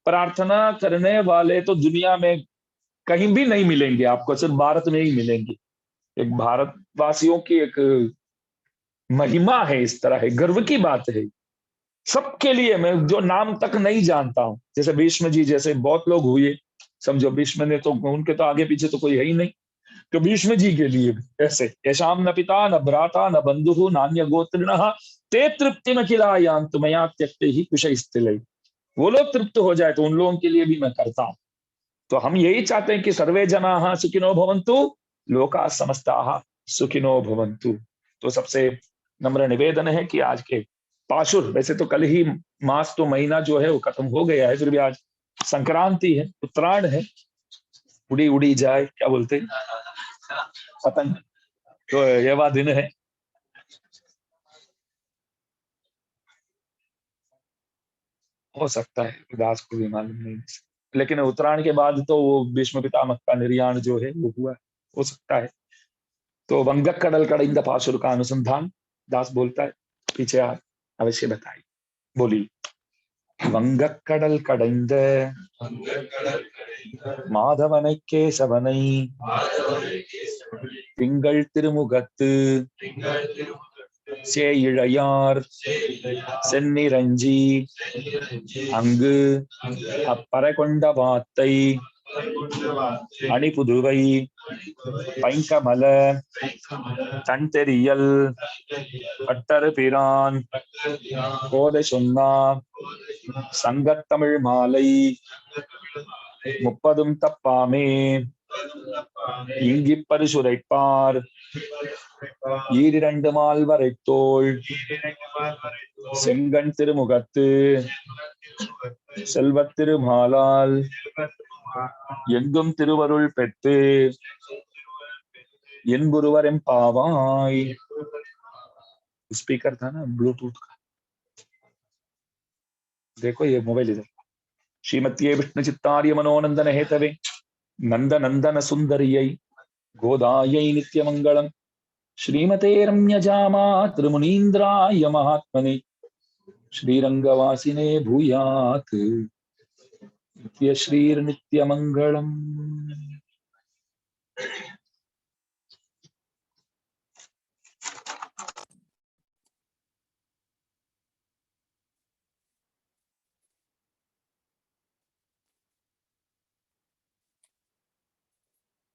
प्रार्थना करने वाले तो दुनिया में कहीं भी नहीं मिलेंगे, आपको सिर्फ भारत में ही मिलेंगे। एक भारतवासियों की एक महिमा है, इस तरह है, गर्व की बात है सबके लिए। मैं जो नाम तक नहीं जानता हूं, जैसे भीष्म जी जैसे बहुत लोग हुए, समझो भीष्म ने तो, उनके तो आगे पीछे तो कोई है ही नहीं, तो भीष्म जी के लिए भी ऐसे, यशाम न पिता न भ्राता न बंधु नान्य गोत्रिण ते तृप्ति में खिलायांत मया त्यक्ते ही कुश स्थिल। वो लोग तृप्त हो जाए तो उन लोगों के लिए भी मैं करता हूं। तो हम यही चाहते हैं कि सर्वे जना सुखिनो भवंतु, लोका समस्ता सुखिनो भवंतु। तो सबसे नम्र निवेदन है कि आज के पाशुर, वैसे तो कल ही मास तो महीना जो है वो खत्म हो गया है, फिर भी आज संक्रांति है, उत्तरायण है, उड़ी उड़ी जाए, क्या बोलते हैं, पतंग, तो ये वह दिन है। हो सकता है दास को भी मालूम नहीं, लेकिन उत्तरायण के बाद तो वो भीष्म पितामह का निर्याण जो है वो हुआ, हो सकता है। तो वंगक कडल कड़िंद पाशुर का अनुसंधान दास बोलता है, पीछे अवश्य बताइए, बोली। வங்கக் கடல் கடைந்த மாதவனை கேசவனை திங்கள் திருமுகத்து சேயிழையார் சென்னிரஞ்சி அங்கு அப்பறை கொண்ட வாத்தை அணிபுதுவை பைங்கமல தன்தெறியல் பட்டரு பிரான் கோதை சொன்னா சங்கத்தமிழ் மாலை முப்பதும் தப்பாமே இங்கி பரிசுரைப்பார் ஈரிரண்டு மால்வரை தோள் செங்கண் திருமுகத்து செல்வத் திருமாலால் எங்கும் திருவருள் பெற்று என்புருவர் எம்பாவாய். स्पीकर था ना ब्लूटूथ का, देखो ये मोबाइल इधर. श्रीमती विष्णु चित्तार्य मनोनंदन हेतवे नंद नंदन सुंदरियै गोदायै नित्यमंगलम श्रीमते रम्यजामा त्रिमुनीन्द्राय महात्मने श्रीरंगवासिने भूयात् नित्य श्रीर्नित्यमंगलम.